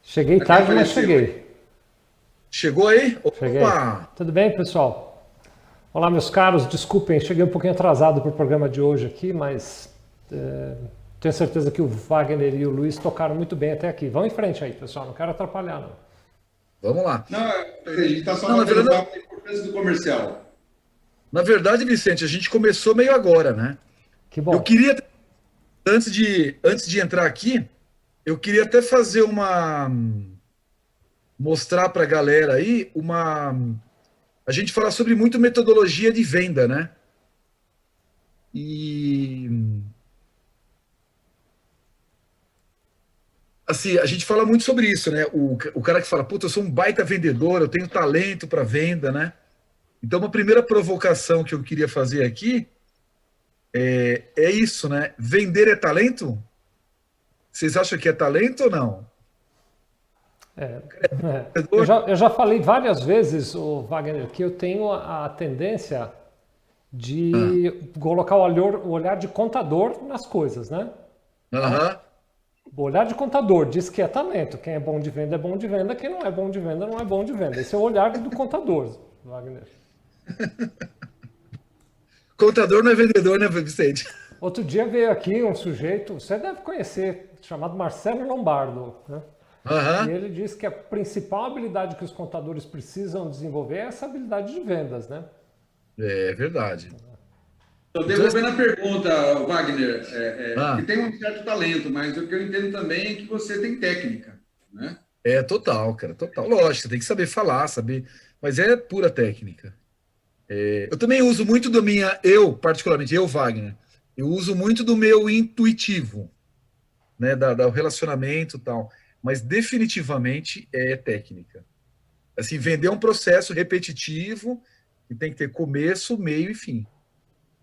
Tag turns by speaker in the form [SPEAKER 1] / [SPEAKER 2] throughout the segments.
[SPEAKER 1] Cheguei
[SPEAKER 2] A quem
[SPEAKER 1] tarde, mas
[SPEAKER 2] apareceu aí?
[SPEAKER 1] cheguei.
[SPEAKER 3] Chegou aí?
[SPEAKER 1] Cheguei.
[SPEAKER 3] Opa!
[SPEAKER 1] Tudo bem, pessoal? Olá, meus caros. Desculpem, cheguei um pouquinho atrasado para o programa de hoje aqui, mas tenho certeza que o Wagner e o Luiz tocaram muito bem até aqui. Vão em frente aí, pessoal. Não quero atrapalhar, não.
[SPEAKER 3] Vamos lá.
[SPEAKER 2] Não, a gente está só
[SPEAKER 3] Não,
[SPEAKER 2] batendo papo da importância do comercial.
[SPEAKER 3] na verdade, Vicente, a gente começou meio agora, né?
[SPEAKER 1] Que
[SPEAKER 3] Eu
[SPEAKER 1] bom.
[SPEAKER 3] queria, antes de entrar aqui, eu queria até fazer mostrar para a galera aí a gente fala sobre muito metodologia de venda, né? E assim, a gente fala muito sobre isso, né? O cara que fala, puta, eu sou um baita vendedor, eu tenho talento para venda, né? Então, uma primeira provocação que eu queria fazer aqui é isso, né? Vender é talento? Vocês acham que é talento ou não?
[SPEAKER 1] Eu já falei várias vezes, o Wagner, que eu tenho a tendência
[SPEAKER 3] Ah,
[SPEAKER 1] de colocar o olhar de contador nas coisas, né? Então,
[SPEAKER 3] aham.
[SPEAKER 1] o olhar de contador diz que é talento. Quem é bom de venda é bom de venda. Quem não é bom de venda não é bom de venda. Esse é o olhar do contador, Wagner.
[SPEAKER 3] Contador não é vendedor, né, Vicente?
[SPEAKER 1] Outro dia veio aqui um sujeito, você deve conhecer, chamado Marcelo Lombardo, né? E
[SPEAKER 3] Aham.
[SPEAKER 1] ele diz que a principal habilidade que os contadores precisam desenvolver é essa habilidade de vendas, né?
[SPEAKER 3] É verdade.
[SPEAKER 2] Estou
[SPEAKER 3] Então,
[SPEAKER 2] devolvendo a pergunta, Wagner, porque
[SPEAKER 3] ah,
[SPEAKER 2] tem um certo talento, mas o que eu entendo também é que você tem técnica, né?
[SPEAKER 3] é total, cara, total. Lógico, você tem que saber falar, saber, mas é pura técnica. Eu também uso muito particularmente, Wagner, eu uso muito do meu intuitivo, né, do relacionamento e tal, mas definitivamente é técnica. Assim, vender é um processo repetitivo que tem que ter começo, meio e fim.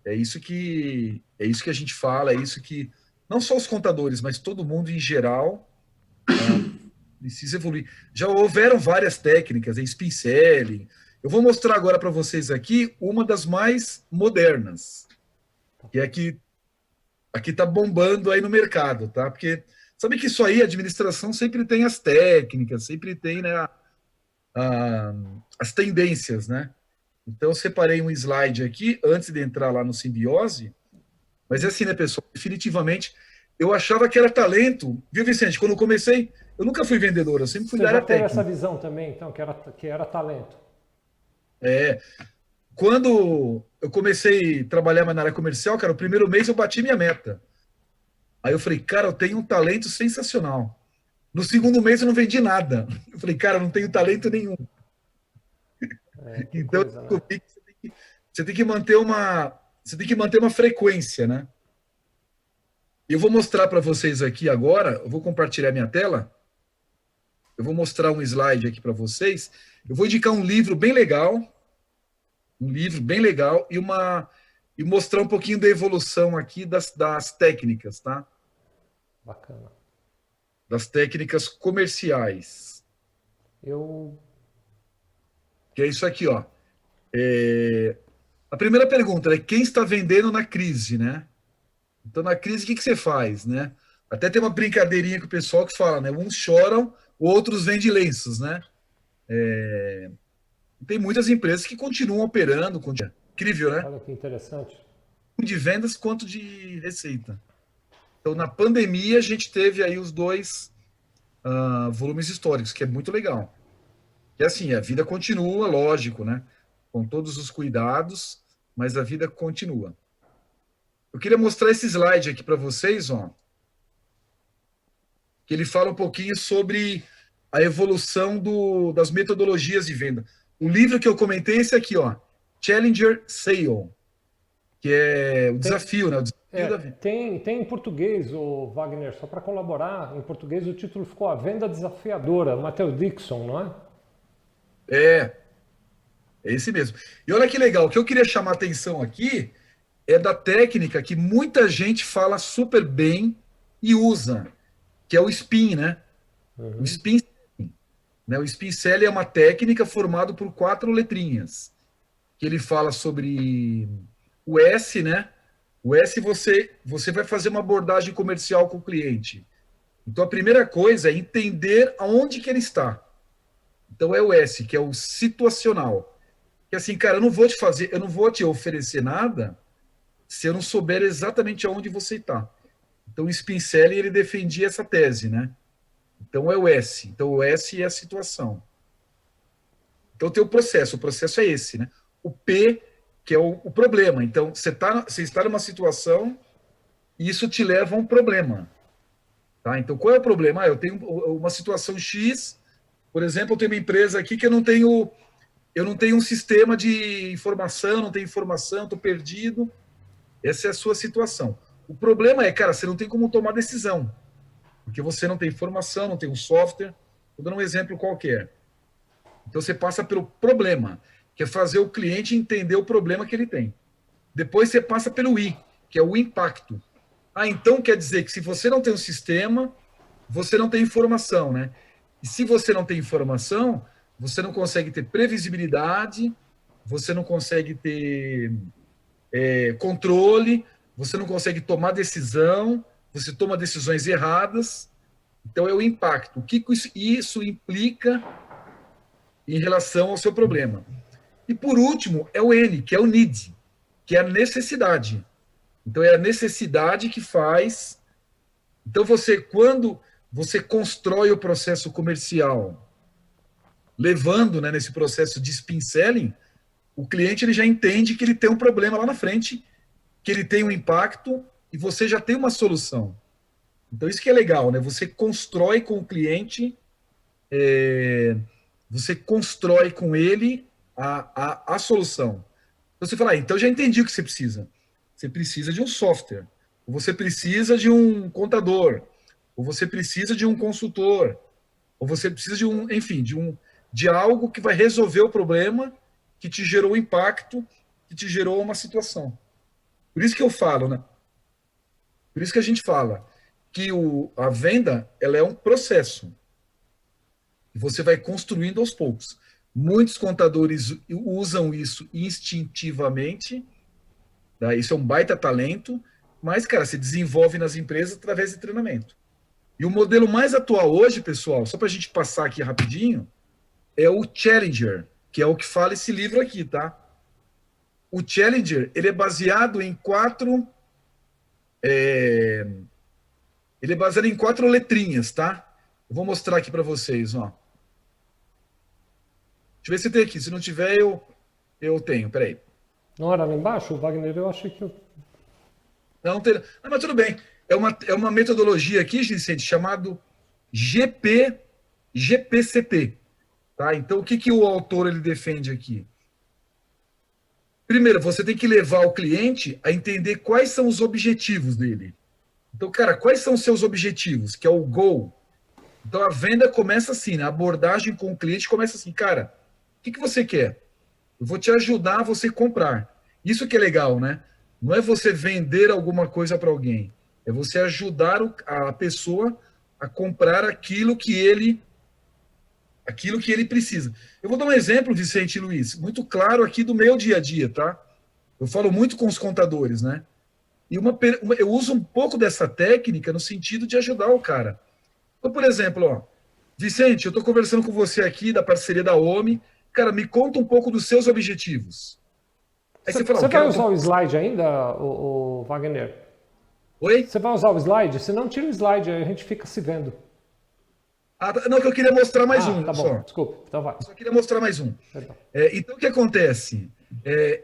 [SPEAKER 3] É isso que a gente fala, é isso que não só os contadores, mas todo mundo em geral precisa evoluir. Já houveram várias técnicas, spin selling. Eu vou mostrar agora para vocês aqui uma das mais modernas, que é aqui está bombando aí no mercado, tá? Porque sabe que isso aí, a administração sempre tem as técnicas, sempre tem, né, a- as tendências, né? Então, eu separei um slide aqui antes de entrar lá no Simbiose, mas é assim, né, pessoal? Definitivamente, eu achava que era talento, viu, Vicente? Quando eu comecei, eu nunca fui vendedor, eu sempre fui
[SPEAKER 1] Você
[SPEAKER 3] da
[SPEAKER 1] já
[SPEAKER 3] área
[SPEAKER 1] teve essa
[SPEAKER 3] técnica.
[SPEAKER 1] visão também, então, que era talento.
[SPEAKER 3] É, quando eu comecei a trabalhar mais na área comercial, cara, o primeiro mês eu bati minha meta. Aí eu falei, cara, eu tenho um talento sensacional. No segundo mês eu não vendi nada. Eu falei, cara, eu não tenho talento nenhum.
[SPEAKER 1] É, que
[SPEAKER 3] Então, eu
[SPEAKER 1] coisa, né?
[SPEAKER 3] descobri que você tem que manter uma frequência, né? Eu vou mostrar para vocês aqui agora, eu vou compartilhar minha tela, eu vou mostrar um slide aqui para vocês. Eu vou indicar um livro bem legal e mostrar um pouquinho da evolução aqui das técnicas, tá?
[SPEAKER 1] Bacana.
[SPEAKER 3] Das técnicas comerciais.
[SPEAKER 1] Eu.
[SPEAKER 3] Que é isso aqui, ó. A primeira pergunta é quem está vendendo na crise, né? Então, na crise, o que você faz, né? Até tem uma brincadeirinha com o pessoal que fala, né? Uns choram, outros vendem lenços, né? Tem muitas empresas que continuam operando, incrível, né?
[SPEAKER 1] Olha que interessante.
[SPEAKER 3] Tanto de vendas quanto de receita. Então, na pandemia, a gente teve aí os dois volumes históricos, que é muito legal. E assim, a vida continua, lógico, né? Com todos os cuidados, mas a vida continua. Eu queria mostrar esse slide aqui para vocês, ó, que ele fala um pouquinho sobre a evolução das metodologias de venda. O livro que eu comentei é esse aqui, ó, Challenger Sale, que é o
[SPEAKER 1] Tem,
[SPEAKER 3] desafio, né? O desafio
[SPEAKER 1] é,
[SPEAKER 3] da venda.
[SPEAKER 1] tem em português, o Wagner, só para colaborar, em português o título ficou A Venda Desafiadora, Matheus Dixon, não é?
[SPEAKER 3] É, é esse mesmo. E olha que legal, o que eu queria chamar a atenção aqui é da técnica que muita gente fala super bem e usa, que é o spin, né? O
[SPEAKER 1] Uhum.
[SPEAKER 3] spin, né? O spin selling é uma técnica formada por 4 letrinhas, que ele fala sobre o S, né? O S você vai fazer uma abordagem comercial com o cliente. Então, a primeira coisa é entender aonde que ele está. Então, é o S, que é o situacional. Que assim, cara, eu não vou te oferecer nada se eu não souber exatamente aonde você está. Então, o Spincelli, ele defendia essa tese, né? Então, é o S. Então, o S é a situação. Então, tem o processo é esse, né? O P, que é o problema. Então, você está numa situação e isso te leva a um problema. Tá? Então, qual é o problema? Eu tenho uma situação X, por exemplo, eu tenho uma empresa aqui que eu não tenho um sistema de informação, não tenho informação, estou perdido. Essa é a sua situação. O problema é, cara, você não tem como tomar decisão, porque você não tem informação, não tem um software. Vou dar um exemplo qualquer. Então, você passa pelo problema, que é fazer o cliente entender o problema que ele tem. Depois, você passa pelo I, que é o impacto. Então quer dizer que se você não tem um sistema, você não tem informação, né? E se você não tem informação, você não consegue ter previsibilidade, você não consegue ter controle, você não consegue tomar decisão, você toma decisões erradas. Então é o impacto. O que isso implica em relação ao seu problema? E por último, é o N, que é o need, que é a necessidade. Então, é a necessidade que faz. Então, quando você constrói o processo comercial, levando, né, nesse processo de spin selling, o cliente ele já entende que ele tem um problema lá na frente, que ele tem um impacto e você já tem uma solução. Então, isso que é legal, né? Você constrói com o cliente, você constrói com ele a solução. Então, você fala, então já entendi o que você precisa. Você precisa de um software, ou você precisa de um contador, ou você precisa de um consultor, ou você precisa de algo que vai resolver o problema que te gerou um impacto, que te gerou uma situação. Por isso que eu falo, né? Por isso que a gente fala que a venda, ela é um processo. E você vai construindo aos poucos. Muitos contadores usam isso instintivamente. Isso é um baita talento, mas, cara, se desenvolve nas empresas através de treinamento. E o modelo mais atual hoje, pessoal, só para a gente passar aqui rapidinho, é o Challenger, que é o que fala esse livro aqui, tá? O Challenger, ele é baseado em quatro letrinhas, tá? Eu vou mostrar aqui para vocês, ó. Deixa eu ver se tem aqui. Se não tiver, eu tenho. Peraí.
[SPEAKER 1] Não era lá embaixo, Wagner? Eu achei que...
[SPEAKER 3] Não, mas tudo bem. É uma metodologia aqui, Vicente, chamado GPCT. Tá? Então, o que o autor ele defende aqui? Primeiro, você tem que levar o cliente a entender quais são os objetivos dele. Então, cara, quais são os seus objetivos? Que é o goal. Então, a venda começa assim, né? A abordagem com o cliente começa assim, cara, o que você quer? Eu vou te ajudar a você comprar. Isso que é legal, né? Não é você vender alguma coisa para alguém. É você ajudar a pessoa a comprar aquilo que ele precisa. Eu vou dar um exemplo, Vicente e Luiz, muito claro aqui do meu dia a dia, tá? Eu falo muito com os contadores, né? E eu uso um pouco dessa técnica no sentido de ajudar o cara. Então, por exemplo, ó, Vicente, eu estou conversando com você aqui da parceria da OMI. Cara, me conta um pouco dos seus objetivos.
[SPEAKER 1] Aí você vai usar o slide ainda, o Wagner?
[SPEAKER 3] Oi?
[SPEAKER 1] Você vai usar o slide? Se não, tira o slide, aí a gente fica se vendo.
[SPEAKER 3] Não, que eu queria mostrar mais um.
[SPEAKER 1] Tá bom,
[SPEAKER 3] só.
[SPEAKER 1] Desculpa, então vai.
[SPEAKER 3] Só queria mostrar mais um. Então, o que acontece?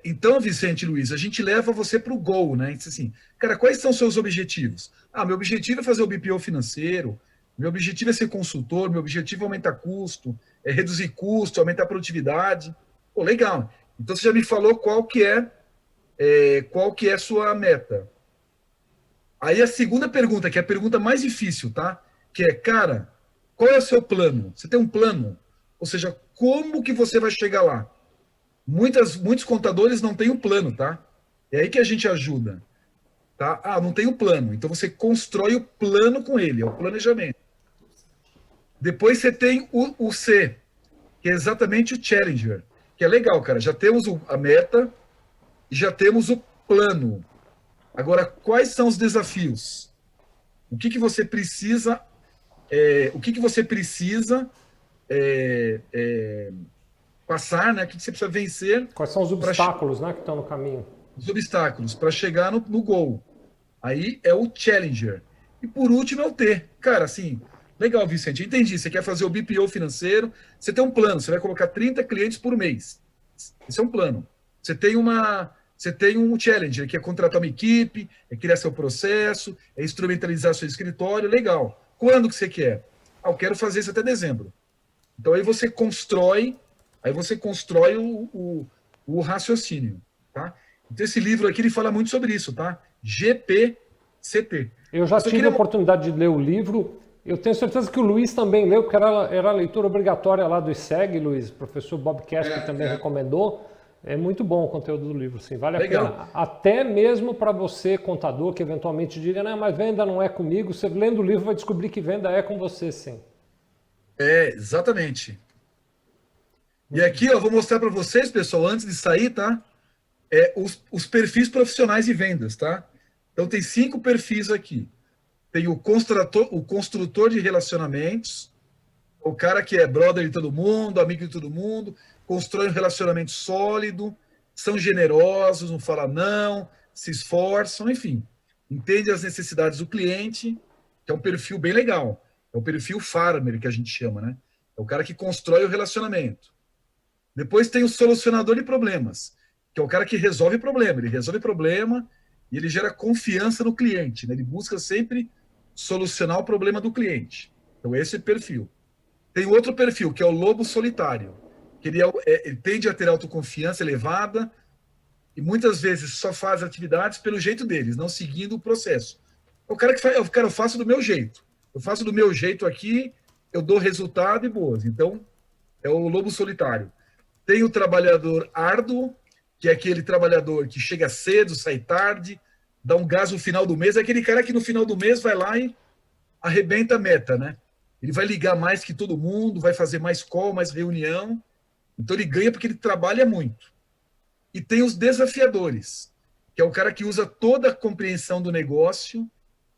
[SPEAKER 3] Então, Vicente e Luiz, a gente leva você para o goal, né? Diz assim, cara, quais são os seus objetivos? Meu objetivo é fazer o BPO financeiro, meu objetivo é ser consultor, meu objetivo é aumentar custo, é reduzir custo, aumentar a produtividade. Pô, legal. Então, você já me falou qual que é a sua meta. Aí, a segunda pergunta, que é a pergunta mais difícil, tá? Que é, cara, qual é o seu plano? Você tem um plano? Ou seja, como que você vai chegar lá? Muitos contadores não têm um plano, tá? É aí que a gente ajuda. Tá? Não tem um plano. Então, você constrói o plano com ele, é o planejamento. Depois você tem o C, que é exatamente o Challenger, que é legal, cara. Já temos a meta e já temos o plano. Agora, quais são os desafios? O que você precisa o que você precisa passar, né? O que você precisa vencer.
[SPEAKER 1] Quais são os obstáculos, né, que estão no caminho?
[SPEAKER 3] Os obstáculos para chegar no gol. Aí é o Challenger. E por último é o T. Cara, assim, legal, Vicente, entendi. Você quer fazer o BPO financeiro, você tem um plano, você vai colocar 30 clientes por mês. Esse é um plano. Você tem um Challenger, que é contratar uma equipe, é criar seu processo, é instrumentalizar seu escritório, legal. Quando que você quer? Eu quero fazer isso até dezembro. Então aí você constrói o raciocínio, tá? Então esse livro aqui ele fala muito sobre isso, tá? GPCT.
[SPEAKER 1] Eu já tive a oportunidade de ler o livro. Eu tenho certeza que o Luiz também leu, porque era a leitura obrigatória lá do ISEG, Luiz. O professor Bob Casper também recomendou. É muito bom o conteúdo do livro, sim. Vale a pena. Até mesmo para você, contador, que eventualmente diga, não, mas venda não é comigo. Você lendo o livro vai descobrir que venda é com você, sim.
[SPEAKER 3] Exatamente. E aqui eu vou mostrar para vocês, pessoal, antes de sair, tá? Os perfis profissionais de vendas, tá? Então tem 5 perfis aqui. Tem o construtor de relacionamentos, o cara que é brother de todo mundo, amigo de todo mundo, constrói um relacionamento sólido, são generosos, não falam não, se esforçam, enfim. Entende as necessidades do cliente, que é um perfil bem legal. É o perfil farmer, que a gente chama, né? É o cara que constrói o relacionamento. Depois tem o solucionador de problemas, que é o cara que resolve problema. Ele resolve problema e ele gera confiança no cliente, né? Ele busca sempre solucionar o problema do cliente. Então, esse é o perfil. Tem outro perfil, que é o lobo solitário, que ele tende a ter autoconfiança elevada e muitas vezes só faz atividades pelo jeito deles, não seguindo o processo. É o cara que faz, eu faço do meu jeito. Eu faço do meu jeito aqui, eu dou resultado e boas. Então, é o lobo solitário. Tem o trabalhador árduo, que é aquele trabalhador que chega cedo, sai tarde, dá um gás no final do mês. É aquele cara que no final do mês vai lá e arrebenta a meta, né? Ele vai ligar mais que todo mundo, vai fazer mais call, mais reunião. Então ele ganha porque ele trabalha muito. E tem os desafiadores, que é o cara que usa toda a compreensão do negócio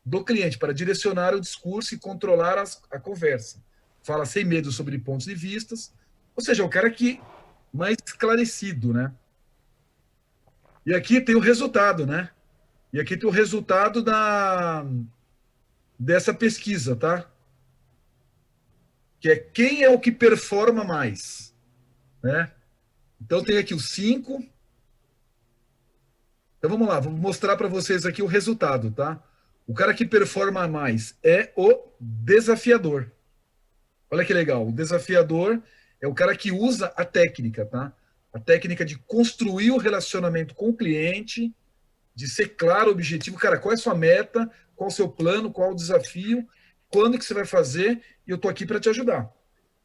[SPEAKER 3] do cliente para direcionar o discurso e controlar a conversa. Fala sem medo sobre pontos de vistas, ou seja, é o cara que mais esclarecido, né? E aqui tem o resultado, né? E aqui tem o resultado dessa pesquisa, tá? Que é quem é o que performa mais, né? Então tem aqui os 5. Então vamos lá, vou mostrar para vocês aqui o resultado, tá? O cara que performa mais é o desafiador. Olha que legal, o desafiador é o cara que usa a técnica, tá? A técnica de construir o relacionamento com o cliente, de ser claro, objetivo. Cara, qual é a sua meta? Qual é o seu plano? Qual é o desafio? Quando que você vai fazer? E eu tô aqui para te ajudar.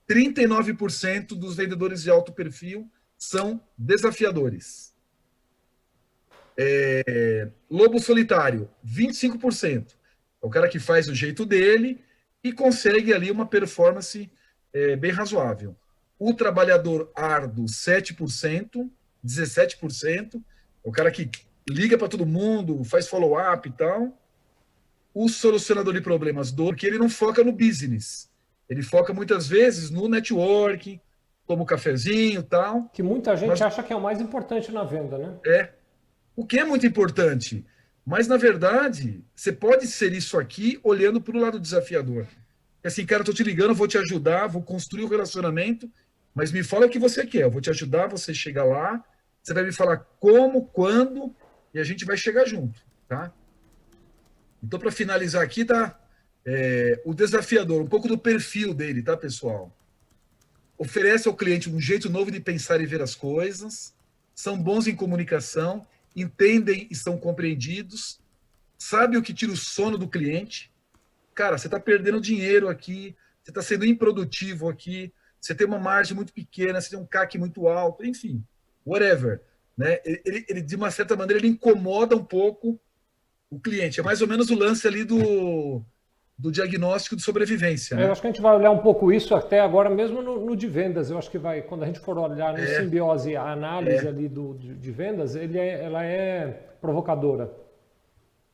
[SPEAKER 3] 39% dos vendedores de alto perfil são desafiadores. Lobo solitário, 25%. É o cara que faz o jeito dele e consegue ali uma performance bem razoável. O trabalhador árduo, 7%, 17%. É o cara que liga para todo mundo, faz follow-up e tal. O solucionador de problemas, porque ele não foca no business. Ele foca muitas vezes no networking, toma um cafezinho e tal.
[SPEAKER 1] Que muita gente acha que é o mais importante na venda, né?
[SPEAKER 3] O que é muito importante. Mas, na verdade, você pode ser isso aqui olhando para o lado desafiador. É assim, cara, eu tô te ligando, vou te ajudar, vou construir o relacionamento, mas me fala o que você quer. Eu vou te ajudar, você chega lá, você vai me falar como, quando, e a gente vai chegar junto, tá? Então, para finalizar aqui, tá? O desafiador, um pouco do perfil dele, tá, pessoal? Oferece ao cliente um jeito novo de pensar e ver as coisas, são bons em comunicação, entendem e são compreendidos, sabe o que tira o sono do cliente. Cara, você está perdendo dinheiro aqui, você está sendo improdutivo aqui, você tem uma margem muito pequena, você tem um CAC muito alto, enfim, whatever. Né? Ele, de uma certa maneira, ele incomoda um pouco o cliente. É mais ou menos o lance ali do diagnóstico de sobrevivência. Né?
[SPEAKER 1] Eu acho que a gente vai olhar um pouco isso até agora, mesmo no de vendas. Eu acho que vai, quando a gente for olhar no simbiose, a análise ali de vendas, ela é provocadora.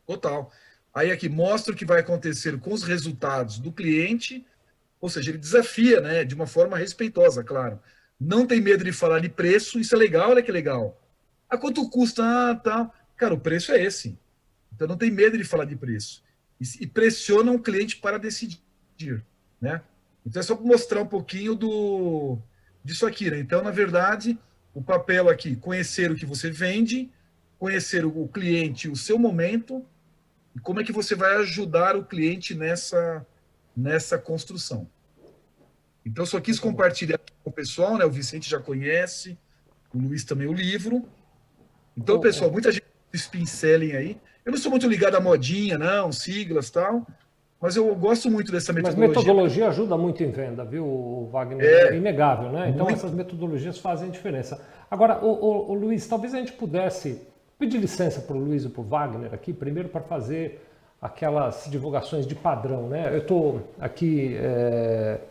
[SPEAKER 3] Total. Aí aqui mostra o que vai acontecer com os resultados do cliente, ou seja, ele desafia, né, de uma forma respeitosa, claro. Não tem medo de falar de preço, isso é legal, olha que legal. Ah, quanto custa? Ah, tá. Cara, o preço é esse. Então não tem medo de falar de preço. E pressiona o cliente para decidir, né? Então é só para mostrar um pouquinho disso aqui, né? Então, na verdade, o papel aqui, conhecer o que você vende, conhecer o cliente, o seu momento, e como é que você vai ajudar o cliente nessa construção. Então, eu só quis compartilhar com o pessoal, né? O Vicente já conhece, o Luiz também o livro. Então, pessoal, muita gente spincelling aí. Eu não sou muito ligado à modinha, não, siglas e tal, mas eu gosto muito dessa metodologia.
[SPEAKER 1] Mas metodologia ajuda muito em venda, viu, Wagner? É inegável, né? Então, essas metodologias fazem diferença. Agora, o Luiz, talvez a gente pudesse pedir licença para o Luiz e para o Wagner aqui, primeiro para fazer aquelas divulgações de padrão, né? Eu estou aqui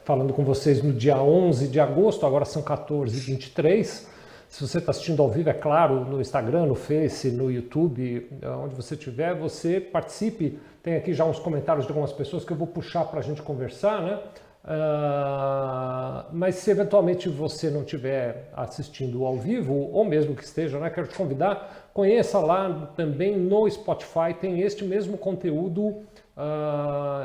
[SPEAKER 1] falando com vocês no dia 11 de agosto, agora são 14h23. Se você está assistindo ao vivo, é claro, no Instagram, no Face, no YouTube, onde você estiver, você participe. Tem aqui já uns comentários de algumas pessoas que eu vou puxar para a gente conversar, né? Mas se eventualmente você não estiver assistindo ao vivo, ou mesmo que esteja, né, quero te convidar, conheça lá também no Spotify, tem este mesmo conteúdo,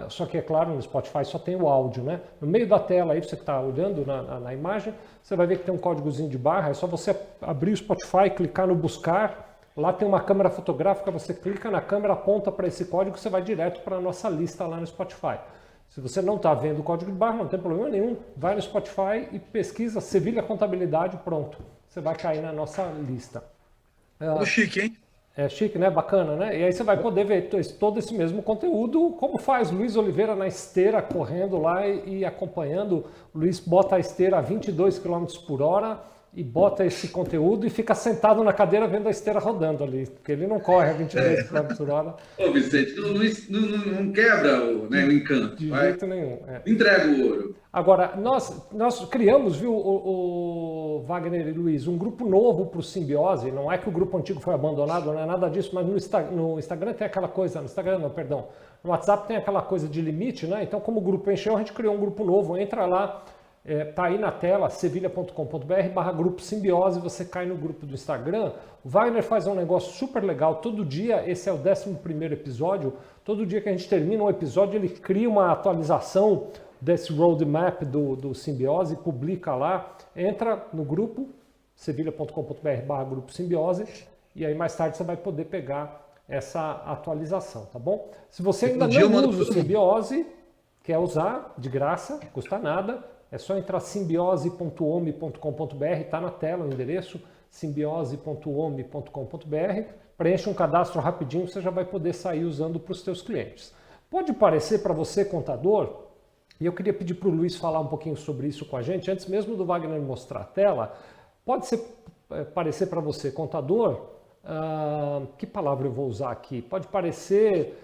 [SPEAKER 1] só que é claro, no Spotify só tem o áudio, né? No meio da tela aí, você que está olhando na imagem, você vai ver que tem um códigozinho de barra, é só você abrir o Spotify, clicar no buscar, lá tem uma câmera fotográfica, você clica na câmera, aponta para esse código, você vai direto para a nossa lista lá no Spotify. Se você não está vendo o código de barra, não tem problema nenhum. Vai no Spotify e pesquisa Sevilha Contabilidade, pronto. Você vai cair na nossa lista.
[SPEAKER 3] Chique, hein?
[SPEAKER 1] É chique, né? Bacana, né? E aí você vai poder ver todo esse mesmo conteúdo, como faz Luiz Oliveira na esteira, correndo lá e acompanhando. O Luiz bota a esteira a 22 km por hora e bota esse conteúdo e fica sentado na cadeira vendo a esteira rodando ali, porque ele não corre a 22 km por hora.
[SPEAKER 2] Ô, Vicente, não quebra o encanto.
[SPEAKER 1] De jeito nenhum.
[SPEAKER 2] Entrega o ouro.
[SPEAKER 1] Agora, nós criamos, viu, o Wagner e Luiz, um grupo novo para o Simbiose. Não é que o grupo antigo foi abandonado, não é nada disso, mas no Instagram tem aquela coisa, no Instagram não, perdão, no WhatsApp tem aquela coisa de limite, né? Então, como o grupo encheu, a gente criou um grupo novo, entra lá, tá aí na tela, sevilha.com.br/grupo Simbiose, você cai no grupo do Instagram. O Wagner faz um negócio super legal, todo dia, esse é o 11º episódio, todo dia que a gente termina um episódio, ele cria uma atualização desse roadmap do Simbiose, publica lá, entra no grupo, sevilha.com.br/grupo Simbiose, e aí mais tarde você vai poder pegar essa atualização, tá bom? Se você ainda não usa o Simbiose, quer usar, de graça, custa nada, é só entrar simbiose.ome.com.br, está na tela o endereço, simbiose.ome.com.br, preenche um cadastro rapidinho, você já vai poder sair usando para os seus clientes. Pode parecer para você, contador, e eu queria pedir para o Luiz falar um pouquinho sobre isso com a gente, antes mesmo do Wagner mostrar a tela, pode parecer para você, contador, que palavra eu vou usar aqui? Pode parecer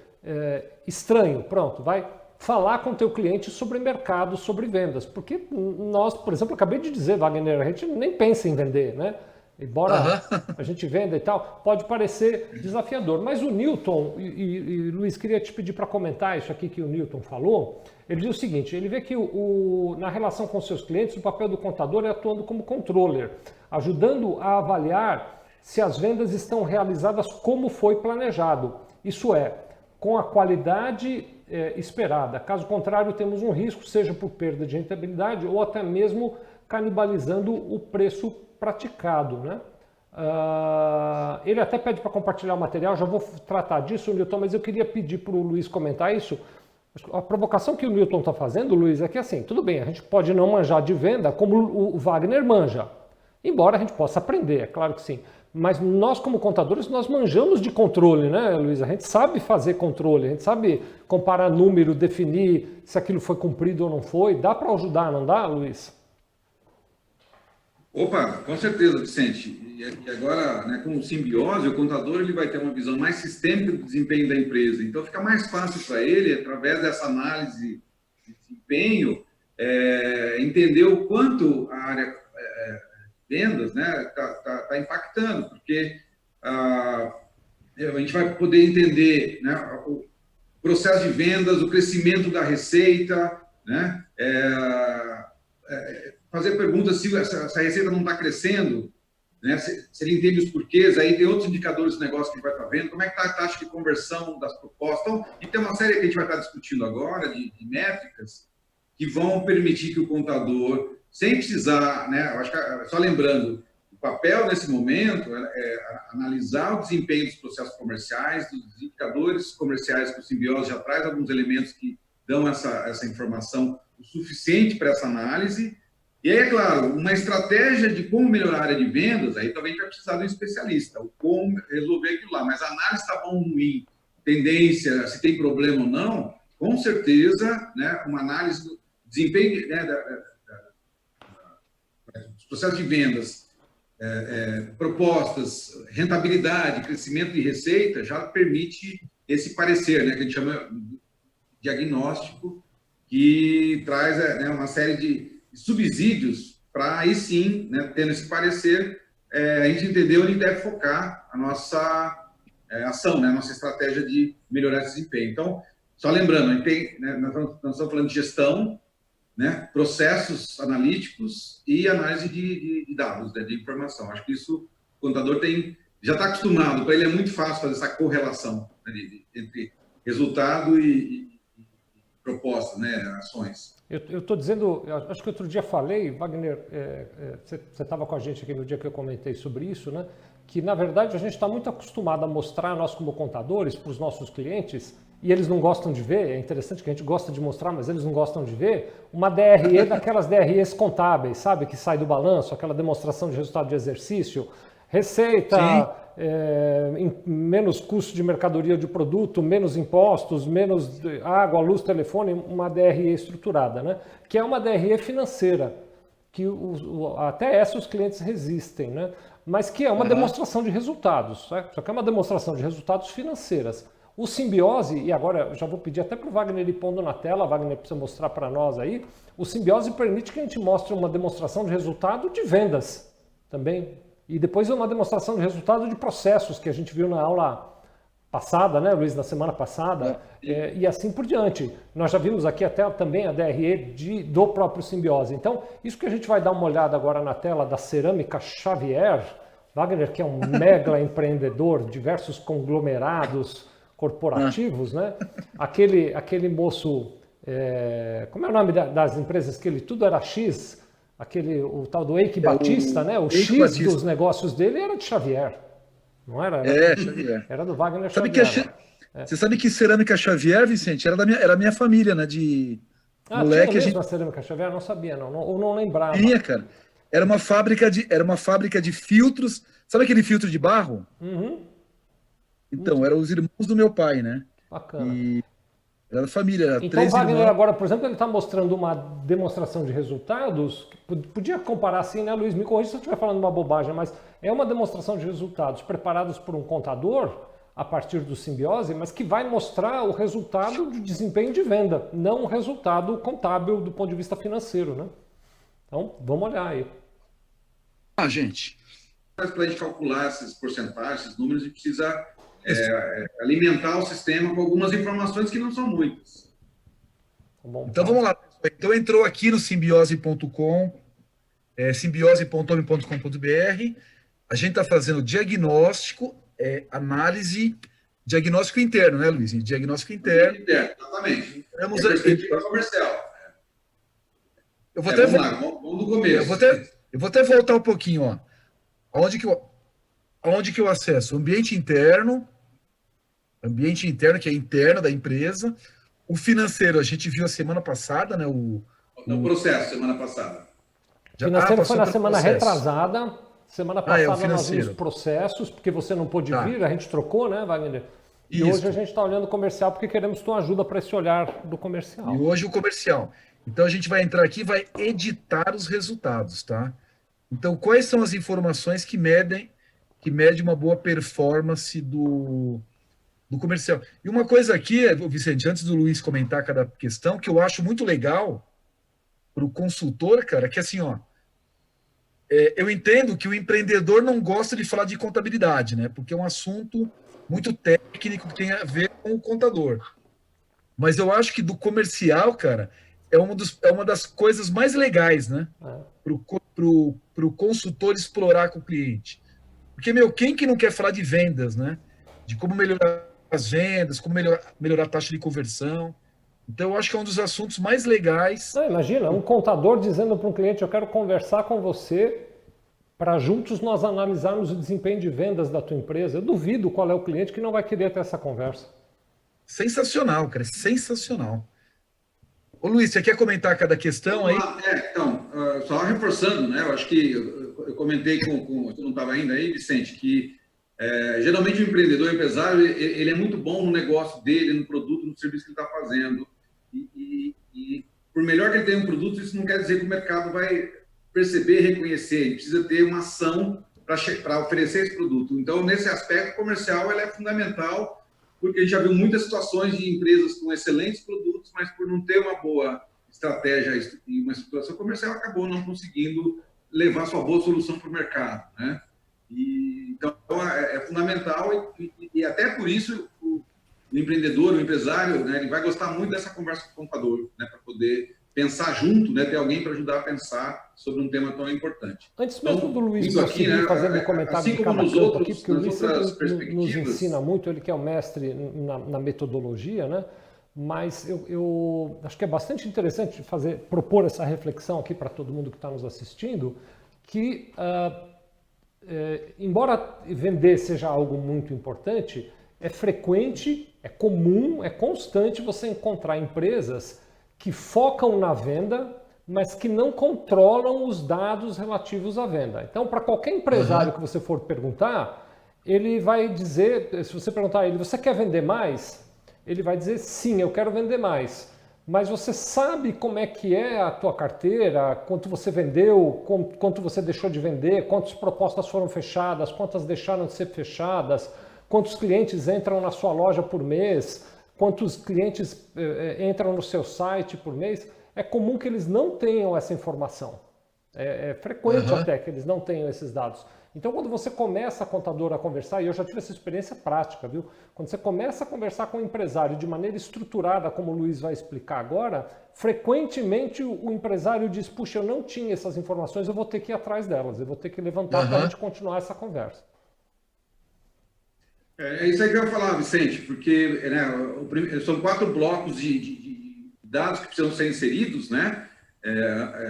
[SPEAKER 1] estranho, pronto, vai falar com o teu cliente sobre mercado, sobre vendas, porque nós, por exemplo, acabei de dizer, Wagner, a gente nem pensa em vender, né? Embora a gente venda e tal, pode parecer desafiador. Mas o Newton, e Luiz, queria te pedir para comentar isso aqui que o Newton falou. Ele diz o seguinte, ele vê que na relação com seus clientes, o papel do contador é atuando como controller, ajudando a avaliar se as vendas estão realizadas como foi planejado. Isso é, com a qualidade esperada. Caso contrário, temos um risco, seja por perda de rentabilidade ou até mesmo canibalizando o preço praticado, né? Ele até pede para compartilhar o material, já vou tratar disso, Newton, mas eu queria pedir para o Luiz comentar isso. A provocação que o Newton está fazendo, Luiz, é que assim, tudo bem, a gente pode não manjar de venda como o Wagner manja, embora a gente possa aprender, é claro que sim. Mas nós, como contadores, nós manjamos de controle, né, Luiz? A gente sabe fazer controle, a gente sabe comparar número, definir se aquilo foi cumprido ou não foi. Dá para ajudar, não dá, Luiz?
[SPEAKER 2] Opa, com certeza, Vicente. E agora, né, com o Simbiose, o contador ele vai ter uma visão mais sistêmica do desempenho da empresa. Então, fica mais fácil para ele, através dessa análise de desempenho, entender o quanto a área vendas tá impactando, porque a gente vai poder entender, né, processo de vendas, o crescimento da receita, né? Fazer perguntas se essa receita não está crescendo, né? Se ele entende os porquês, aí tem outros indicadores do negócio que ele vai estar vendo, como é que está a taxa de conversão das propostas. Então, e tem uma série que a gente vai estar discutindo agora, de métricas, que vão permitir que o contador, sem precisar, né? Eu acho que, só lembrando, o papel nesse momento é analisar o desempenho dos processos comerciais, dos indicadores comerciais que o Simbiose já traz alguns elementos que dão essa informação o suficiente para essa análise. E aí, é claro, uma estratégia de como melhorar a área de vendas, aí também a gente vai precisar de um especialista, o como resolver aquilo lá. Mas a análise está bom ou ruim, tendência, se tem problema ou não, com certeza, né, uma análise do desempenho, né, dos processos de vendas, propostas, rentabilidade, crescimento de receita, já permite esse parecer, né, que a gente chama de diagnóstico, que traz, né, uma série de subsídios para aí sim, né, tendo esse parecer, a gente entender onde deve focar a nossa ação, né, a nossa estratégia de melhorar esse desempenho. Então, só lembrando, a gente tem, né, nós estamos falando de gestão, né, processos analíticos e análise de dados, né, de informação. Acho que isso o contador já está acostumado, para ele é muito fácil fazer essa correlação, né, entre resultado e proposta, né, ações.
[SPEAKER 1] Eu estou dizendo, acho que outro dia falei, Wagner, você estava com a gente aqui no dia que eu comentei sobre isso, né? Que na verdade a gente está muito acostumado a mostrar, nós como contadores, para os nossos clientes, e eles não gostam de ver, é interessante que a gente gosta de mostrar, mas eles não gostam de ver, uma DRE daquelas DREs contábeis, sabe? Que sai do balanço, aquela demonstração de resultado de exercício, receita, menos custo de mercadoria de produto, menos impostos, menos água, luz, telefone, uma DRE estruturada, né? Que é uma DRE financeira, que até essa os clientes resistem, né? Mas que é uma demonstração de resultados, né? Só que é uma demonstração de resultados financeiras. O Simbiose, e agora eu já vou pedir até para o Wagner ir pondo na tela, Wagner precisa mostrar para nós aí, o Simbiose permite que a gente mostre uma demonstração de resultado de vendas também. E depois uma demonstração de resultado de processos que a gente viu na aula passada, né, Luiz, na semana passada, e assim por diante. Nós já vimos aqui até também a DRE do próprio Simbiose. Então, isso que a gente vai dar uma olhada agora na tela da Cerâmica Xavier, Wagner, que é um mega empreendedor, diversos conglomerados corporativos, né? Aquele moço, como é o nome das empresas que ele tudo era X, o tal do Eike Batista, né? O X Batista dos negócios dele era de Xavier, não era?
[SPEAKER 3] Xavier.
[SPEAKER 1] Era do Wagner
[SPEAKER 3] Xavier. Você sabe que Cerâmica Xavier, Vicente, era minha família, né? De moleque.
[SPEAKER 1] Tinha mesmo a Cerâmica Xavier? Não sabia, ou não lembrava.
[SPEAKER 3] Tinha, cara. Era uma fábrica de filtros. Sabe aquele filtro de barro?
[SPEAKER 1] Uhum.
[SPEAKER 3] Então, eram os irmãos do meu pai, né?
[SPEAKER 1] Bacana.
[SPEAKER 3] E era da família.
[SPEAKER 1] Então, o Wagner irmãos. Agora, por exemplo, ele está mostrando uma demonstração de resultados. Podia comparar assim, né, Luiz? Me corrija se eu estiver falando uma bobagem, mas é uma demonstração de resultados preparados por um contador a partir do Simbiose, mas que vai mostrar o resultado de desempenho de venda, não o resultado contábil do ponto de vista financeiro, né? Então, vamos olhar aí.
[SPEAKER 3] Gente.
[SPEAKER 2] Para a gente calcular essas porcentagens, esses números, a gente precisa alimentar o sistema com algumas informações que não são muitas.
[SPEAKER 3] Então vamos lá. Então entrou aqui no simbiose.com, simbiose.com.br. A gente está fazendo diagnóstico, diagnóstico interno, né, Luiz? Diagnóstico interno.
[SPEAKER 2] Exatamente.
[SPEAKER 3] Vamos
[SPEAKER 2] perspectiva comercial.
[SPEAKER 3] Vamos
[SPEAKER 2] do começo.
[SPEAKER 3] Eu vou até voltar um pouquinho, ó. Aonde que eu acesso? Ambiente interno, que é interno da empresa. O financeiro, a gente viu a semana passada, né?
[SPEAKER 2] No processo, semana passada.
[SPEAKER 1] O financeiro foi na semana retrasada. Semana passada nós vimos processos, porque você não pôde vir, a gente trocou, né, Wagner? E hoje a gente está olhando o comercial, porque queremos tua ajuda para esse olhar do comercial.
[SPEAKER 3] E hoje o comercial. Então a gente vai entrar aqui e vai editar os resultados, tá? Então, quais são as informações que mede uma boa performance do comercial? E uma coisa aqui, Vicente, antes do Luiz comentar cada questão, que eu acho muito legal para o consultor, cara, que assim, ó, eu entendo que o empreendedor não gosta de falar de contabilidade, né? Porque é um assunto muito técnico que tem a ver com o contador. Mas eu acho que do comercial, cara, é uma das coisas mais legais, né?
[SPEAKER 1] É.
[SPEAKER 3] Para o consultor explorar com o cliente. Porque, meu, quem que não quer falar de vendas, né? De como melhorar as vendas, como melhorar a taxa de conversão. Então, eu acho que é um dos assuntos mais legais.
[SPEAKER 1] Não, imagina, um contador dizendo para um cliente, eu quero conversar com você para juntos nós analisarmos o desempenho de vendas da tua empresa. Eu duvido qual é o cliente que não vai querer ter essa conversa.
[SPEAKER 3] Sensacional, cara, sensacional. Ô, Luiz, você quer comentar cada questão aí?
[SPEAKER 2] Então, só reforçando, né? Eu acho que eu comentei você não estava ainda aí, Vicente, que geralmente o empreendedor, o empresário, ele é muito bom no negócio dele, no produto, no serviço que ele está fazendo. E por melhor que ele tenha um produto, isso não quer dizer que o mercado vai perceber e reconhecer. Ele precisa ter uma ação para oferecer esse produto. Então, nesse aspecto comercial, ela é fundamental, porque a gente já viu muitas situações de empresas com excelentes produtos, mas por não ter uma boa estratégia e uma estruturação comercial, acabou não conseguindo levar sua boa solução para o mercado, né? Então, é fundamental e até por isso o empreendedor, o empresário, né, ele vai gostar muito dessa conversa com o contador, né, para poder pensar junto, né, ter alguém para ajudar a pensar sobre um tema tão importante.
[SPEAKER 1] Antes mesmo do Luiz
[SPEAKER 2] isso aqui, né,
[SPEAKER 1] fazendo um comentário
[SPEAKER 2] assim
[SPEAKER 1] de
[SPEAKER 2] como
[SPEAKER 1] cada
[SPEAKER 2] nos
[SPEAKER 1] campo
[SPEAKER 2] outros,
[SPEAKER 1] aqui, porque o Luiz sempre nos
[SPEAKER 2] perspectivas,
[SPEAKER 1] ensina muito, ele que é o mestre na metodologia, né? Mas eu acho que é bastante interessante propor essa reflexão aqui para todo mundo que está nos assistindo, que embora vender seja algo muito importante, é frequente, é comum, é constante você encontrar empresas que focam na venda, mas que não controlam os dados relativos à venda. Então, para qualquer empresário que você for perguntar, ele vai dizer, se você perguntar a ele, você quer vender mais? Ele vai dizer, sim, eu quero vender mais. Mas você sabe como é que é a tua carteira, quanto você vendeu, quanto você deixou de vender, quantas propostas foram fechadas, quantas deixaram de ser fechadas, quantos clientes entram na sua loja por mês, quantos clientes entram no seu site por mês. É comum que eles não tenham essa informação. É frequente até que eles não tenham esses dados. Então, quando você começa, contador, a conversar, e eu já tive essa experiência prática, viu? Quando você começa a conversar com o empresário de maneira estruturada, como o Luiz vai explicar agora, frequentemente o empresário diz, puxa, eu não tinha essas informações, eu vou ter que ir atrás delas, eu vou ter que levantar para a gente continuar essa conversa.
[SPEAKER 2] É isso aí que eu ia falar, Vicente, porque né, são 4 blocos de dados que precisam ser inseridos, né,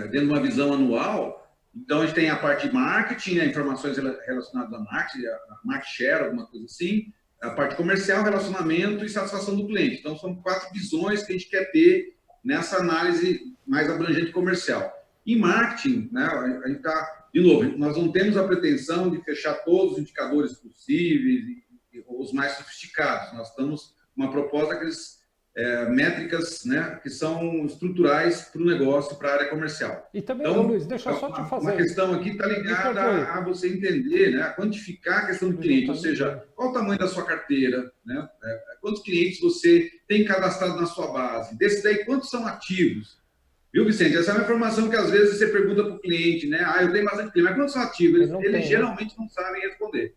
[SPEAKER 2] dentro de uma visão anual. Então, a gente tem a parte de marketing, né, informações relacionadas a market share, alguma coisa assim, a parte comercial, relacionamento e satisfação do cliente. Então, são 4 visões que a gente quer ter nessa análise mais abrangente comercial. Em marketing, né, a gente está, de novo, nós não temos a pretensão de fechar todos os indicadores possíveis, os mais sofisticados. Nós estamos com uma proposta daqueles métricas, né, que são estruturais para o negócio, para a área comercial.
[SPEAKER 1] E também,
[SPEAKER 2] então,
[SPEAKER 1] Luiz, deixa eu só te fazer.
[SPEAKER 2] Uma questão aqui está ligada a você entender, né, a quantificar a questão do cliente, ou seja, qual o tamanho da sua carteira, né, quantos clientes você tem cadastrado na sua base, desses daí, quantos são ativos? Viu, Vicente? Essa é uma informação que às vezes você pergunta para o cliente, né, eu tenho bastante cliente, mas quantos são ativos? Eles geralmente não sabem responder.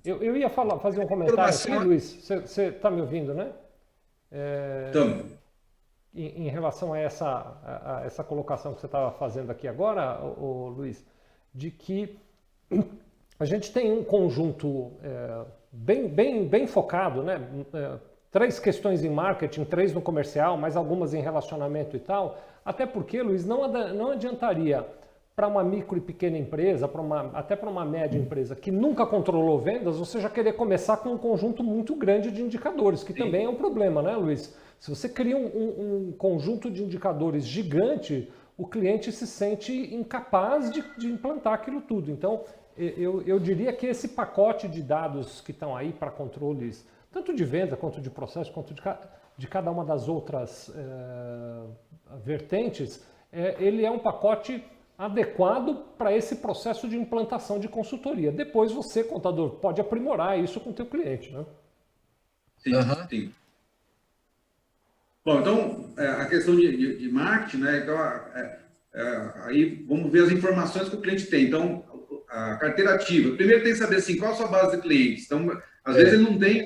[SPEAKER 1] Eu ia fazer um comentário aqui, Luiz. Você está me ouvindo, né?
[SPEAKER 2] Então,
[SPEAKER 1] em relação a essa colocação que você estava fazendo aqui agora, Luiz, de que a gente tem um conjunto bem focado, né? 3 questões em marketing, 3 no comercial, mais algumas em relacionamento e tal. Até porque, Luiz, não adiantaria para uma micro e pequena empresa, até para uma média empresa que nunca controlou vendas, você já querer começar com um conjunto muito grande de indicadores, que também é um problema, né, Luiz? Se você cria um conjunto de indicadores gigante, o cliente se sente incapaz de implantar aquilo tudo. Então, eu diria que esse pacote de dados que estão aí para controles, tanto de venda, quanto de processo, quanto de cada uma das outras vertentes, ele é um pacote adequado para esse processo de implantação de consultoria. Depois você, contador, pode aprimorar isso com o teu cliente, né?
[SPEAKER 2] Sim. Bom, então, a questão de marketing, né? Então, aí vamos ver as informações que o cliente tem. Então, a carteira ativa. Primeiro tem que saber assim, qual a sua base de clientes. Então, Às vezes ele não tem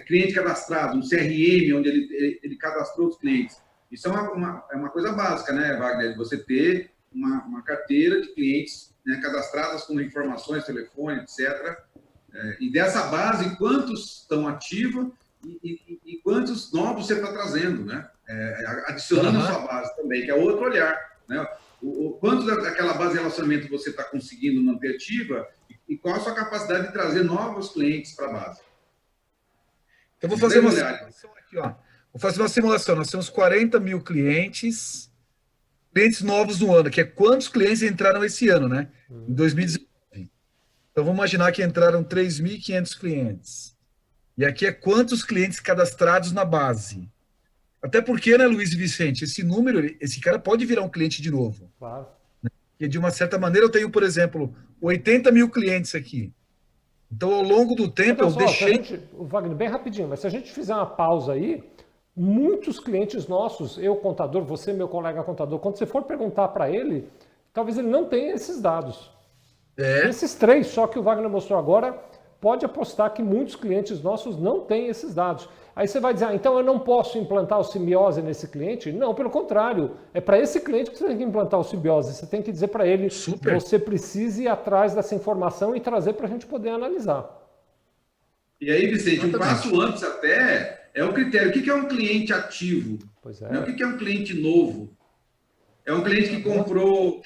[SPEAKER 2] cliente cadastrado, um CRM, onde ele cadastrou os clientes. Isso é uma coisa básica, né, Wagner? Você ter uma carteira de clientes, né, cadastradas com informações, telefone, etc. E dessa base, quantos estão ativos e quantos novos você está trazendo, né? Adicionando a sua base também, que é outro olhar, né? Quanto daquela base de relacionamento você está conseguindo manter ativa e qual a sua capacidade de trazer novos clientes para a base.
[SPEAKER 3] Eu vou fazer uma simulação aqui, ó. Vou fazer uma simulação. Nós temos 40 mil clientes novos no ano, que é quantos clientes entraram esse ano, né? Em 2019. Então, vamos imaginar que entraram 3.500 clientes. E aqui é quantos clientes cadastrados na base. Até porque, né, Luiz e Vicente, esse número, esse cara pode virar um cliente de novo.
[SPEAKER 1] Claro.
[SPEAKER 3] Porque, de uma certa maneira, eu tenho, por exemplo, 80 mil clientes aqui. Então, ao longo do tempo, eu deixei...
[SPEAKER 1] Wagner, bem rapidinho, mas se a gente fizer uma pausa aí, muitos clientes nossos, eu contador, você, meu colega contador, quando você for perguntar para ele, talvez ele não tenha esses dados. Esses 3 só que o Wagner mostrou agora, pode apostar que muitos clientes nossos não têm esses dados. Aí você vai dizer, então eu não posso implantar o simbiose nesse cliente? Não, pelo contrário. É para esse cliente que você tem que implantar o simbiose. Você tem que dizer para ele, você precisa ir atrás dessa informação e trazer para a gente poder analisar.
[SPEAKER 2] E aí, Vicente, um passo antes até é o critério. O que é um cliente ativo?
[SPEAKER 1] Pois é.
[SPEAKER 2] O que é um cliente novo? É um cliente que comprou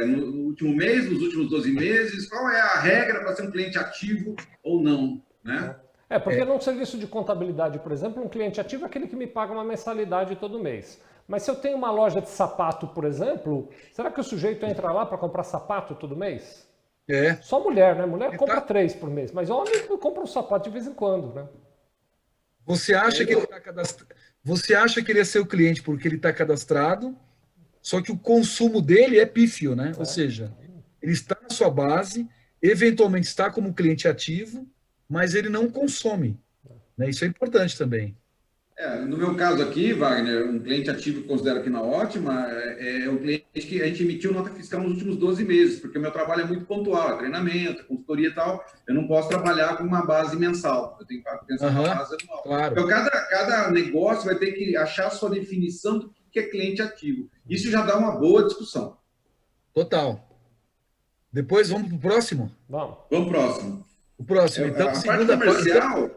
[SPEAKER 2] no último mês, nos últimos 12 meses? Qual é a regra para ser um cliente ativo ou não? Né?
[SPEAKER 1] Porque num serviço de contabilidade, por exemplo, um cliente ativo é aquele que me paga uma mensalidade todo mês. Mas se eu tenho uma loja de sapato, por exemplo, será que o sujeito entra lá para comprar sapato todo mês? Só mulher, né? Mulher compra 3 por mês, mas homem compra um sapato de vez em quando, né?
[SPEAKER 3] Você acha que ele está cadastrado? Você acha que ele é seu cliente porque ele está cadastrado, só que o consumo dele é pífio, né? Ou seja, ele está na sua base, eventualmente está como cliente ativo, mas ele não consome. Né? Isso é importante também.
[SPEAKER 2] No meu caso aqui, Wagner, um cliente ativo que considero aqui na Ótima é um cliente que a gente emitiu nota fiscal nos últimos 12 meses, porque o meu trabalho é muito pontual, é treinamento, consultoria e tal. Eu não posso trabalhar com uma base mensal, eu tenho que pensar numa base anual.
[SPEAKER 3] Claro.
[SPEAKER 2] Então, cada negócio vai ter que achar a sua definição do que é cliente ativo. Isso já dá uma boa discussão.
[SPEAKER 3] Total. Depois, vamos para o próximo?
[SPEAKER 2] Vamos para o próximo.
[SPEAKER 3] O próximo, então,
[SPEAKER 2] a segunda comercial...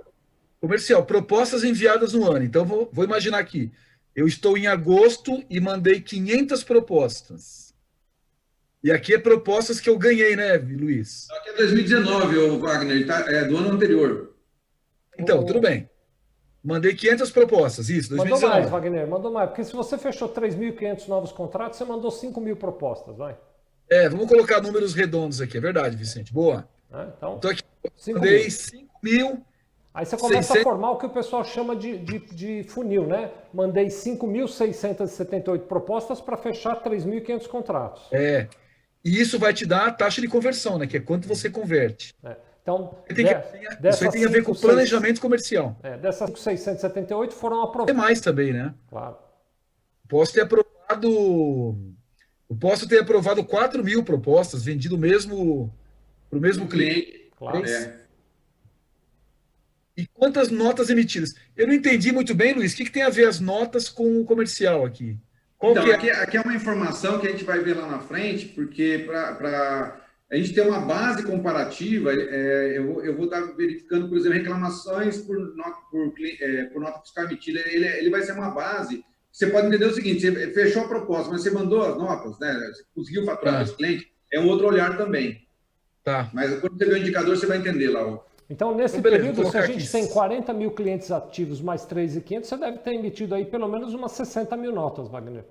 [SPEAKER 3] Comercial, propostas enviadas no ano. Então, vou imaginar aqui. Eu estou em agosto e mandei 500 propostas. E aqui é propostas que eu ganhei, né, Luiz?
[SPEAKER 2] Aqui é 2019, Wagner, do ano anterior.
[SPEAKER 3] Então, tudo bem. Mandei 500 propostas, isso, 2019.
[SPEAKER 1] Mandou mais, Wagner, mandou mais. Porque se você fechou 3.500 novos contratos, você mandou 5.000 propostas, vai.
[SPEAKER 3] Vamos colocar números redondos aqui, é verdade, Vicente. Boa.
[SPEAKER 1] Então,
[SPEAKER 3] aqui, mandei 5.000.
[SPEAKER 1] Aí você começa a formar o que o pessoal chama de funil, né? Mandei 5.678 propostas para fechar 3.500 contratos.
[SPEAKER 3] E isso vai te dar a taxa de conversão, né? Que é quanto você converte.
[SPEAKER 1] Então,
[SPEAKER 3] isso aí tem a ver com o planejamento comercial.
[SPEAKER 1] Dessas 5.678 foram aprovadas.
[SPEAKER 3] Tem mais também, né?
[SPEAKER 1] Claro.
[SPEAKER 3] Posso ter aprovado 4.000 propostas, vendido para o mesmo cliente.
[SPEAKER 1] Claro.
[SPEAKER 3] E quantas notas emitidas? Eu não entendi muito bem, Luiz. O que tem a ver as notas com o comercial aqui?
[SPEAKER 2] Aqui é uma informação que a gente vai ver lá na frente, porque para a gente ter uma base comparativa, eu vou estar verificando, por exemplo, reclamações por nota fiscal emitida. Ele vai ser uma base. Você pode entender o seguinte: você fechou a proposta, mas você mandou as notas, né? Você conseguiu faturar esse cliente, é um outro olhar também.
[SPEAKER 3] Tá.
[SPEAKER 2] Mas quando você ver o indicador, você vai entender lá.
[SPEAKER 1] Então, nesse período, se a gente tem 40 mil clientes ativos mais 3.500, você deve ter emitido aí pelo menos umas 60 mil notas, Wagner.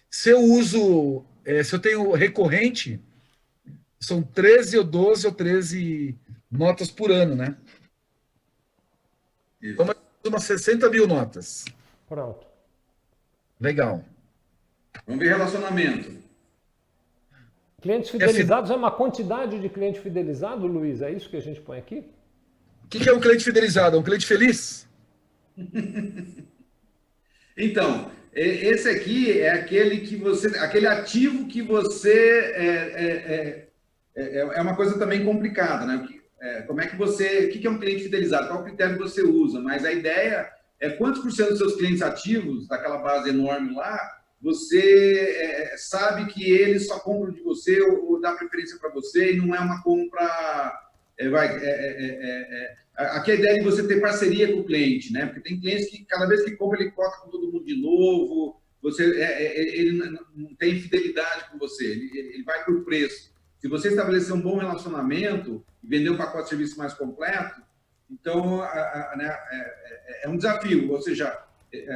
[SPEAKER 3] Se eu tenho recorrente, são 13 ou 12 ou 13 notas por ano, né?
[SPEAKER 2] Isso.
[SPEAKER 3] Então, umas 60 mil notas.
[SPEAKER 1] Pronto.
[SPEAKER 3] Legal.
[SPEAKER 2] Vamos ver relacionamento.
[SPEAKER 1] Clientes fidelizados é uma quantidade de cliente fidelizado, Luiz? É isso que a gente põe aqui?
[SPEAKER 3] O que é um cliente fidelizado? É um cliente feliz?
[SPEAKER 2] Então, esse aqui é aquele ativo que você é uma coisa também complicada, né? Como é que você, o que é um cliente fidelizado? Qual critério você usa? Mas a ideia é quantos por cento dos seus clientes ativos, daquela base enorme lá, você sabe que eles só compram de você ou dá preferência para você e não é uma compra. Aqui a ideia é de você ter parceria com o cliente, né? Porque tem clientes que cada vez que compra ele cota com todo mundo de novo, ele não tem fidelidade com você, ele vai por preço. Se você estabelecer um bom relacionamento e vender um pacote de serviço mais completo, então né, é um desafio. Ou seja,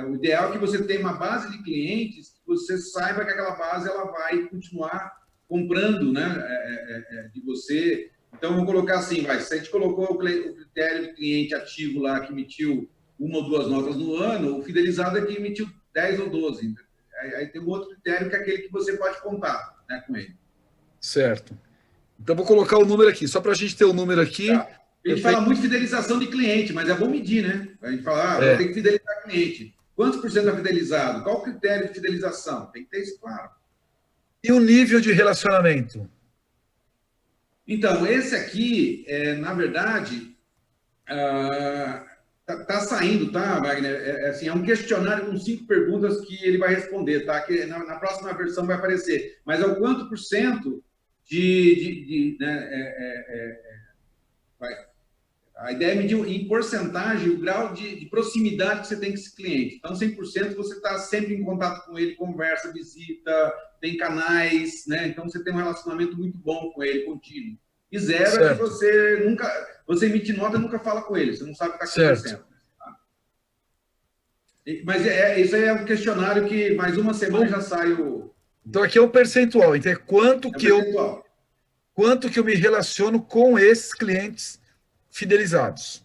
[SPEAKER 2] o ideal é que você tenha uma base de clientes que você saiba que aquela base ela vai continuar comprando, né, de você. Então, vou colocar assim, se a gente colocou o critério de cliente ativo lá que emitiu 1 ou 2 notas no ano, o fidelizado é que emitiu 10 ou 12. Aí tem um outro critério que é aquele que você pode contar, né, com ele.
[SPEAKER 3] Certo. Então, vou colocar o número aqui, só para a gente ter o número aqui.
[SPEAKER 2] Tá. A gente fala muito de fidelização de cliente, mas é bom medir, né? A gente fala, tem que fidelizar cliente. Quantos por cento é fidelizado? Qual o critério de fidelização? Tem que ter isso claro.
[SPEAKER 3] E o nível de relacionamento?
[SPEAKER 2] Então, esse aqui, na verdade, tá saindo, tá, Wagner? Assim, é um questionário com 5 perguntas que ele vai responder, tá? Que na próxima versão vai aparecer. Mas é o quanto por cento a ideia é medir em porcentagem o grau de proximidade que você tem com esse cliente. Então, 100% você está sempre em contato com ele, conversa, visita, tem canais, né? Então, você tem um relacionamento muito bom com ele, contínuo. E zero é que você emite nota e nunca fala com ele, você não sabe o que está acontecendo. Tá? Mas isso aí é um questionário que mais uma semana já sai o...
[SPEAKER 3] Então, aqui é o percentual. Então, quanto que eu me relaciono com esses clientes fidelizados.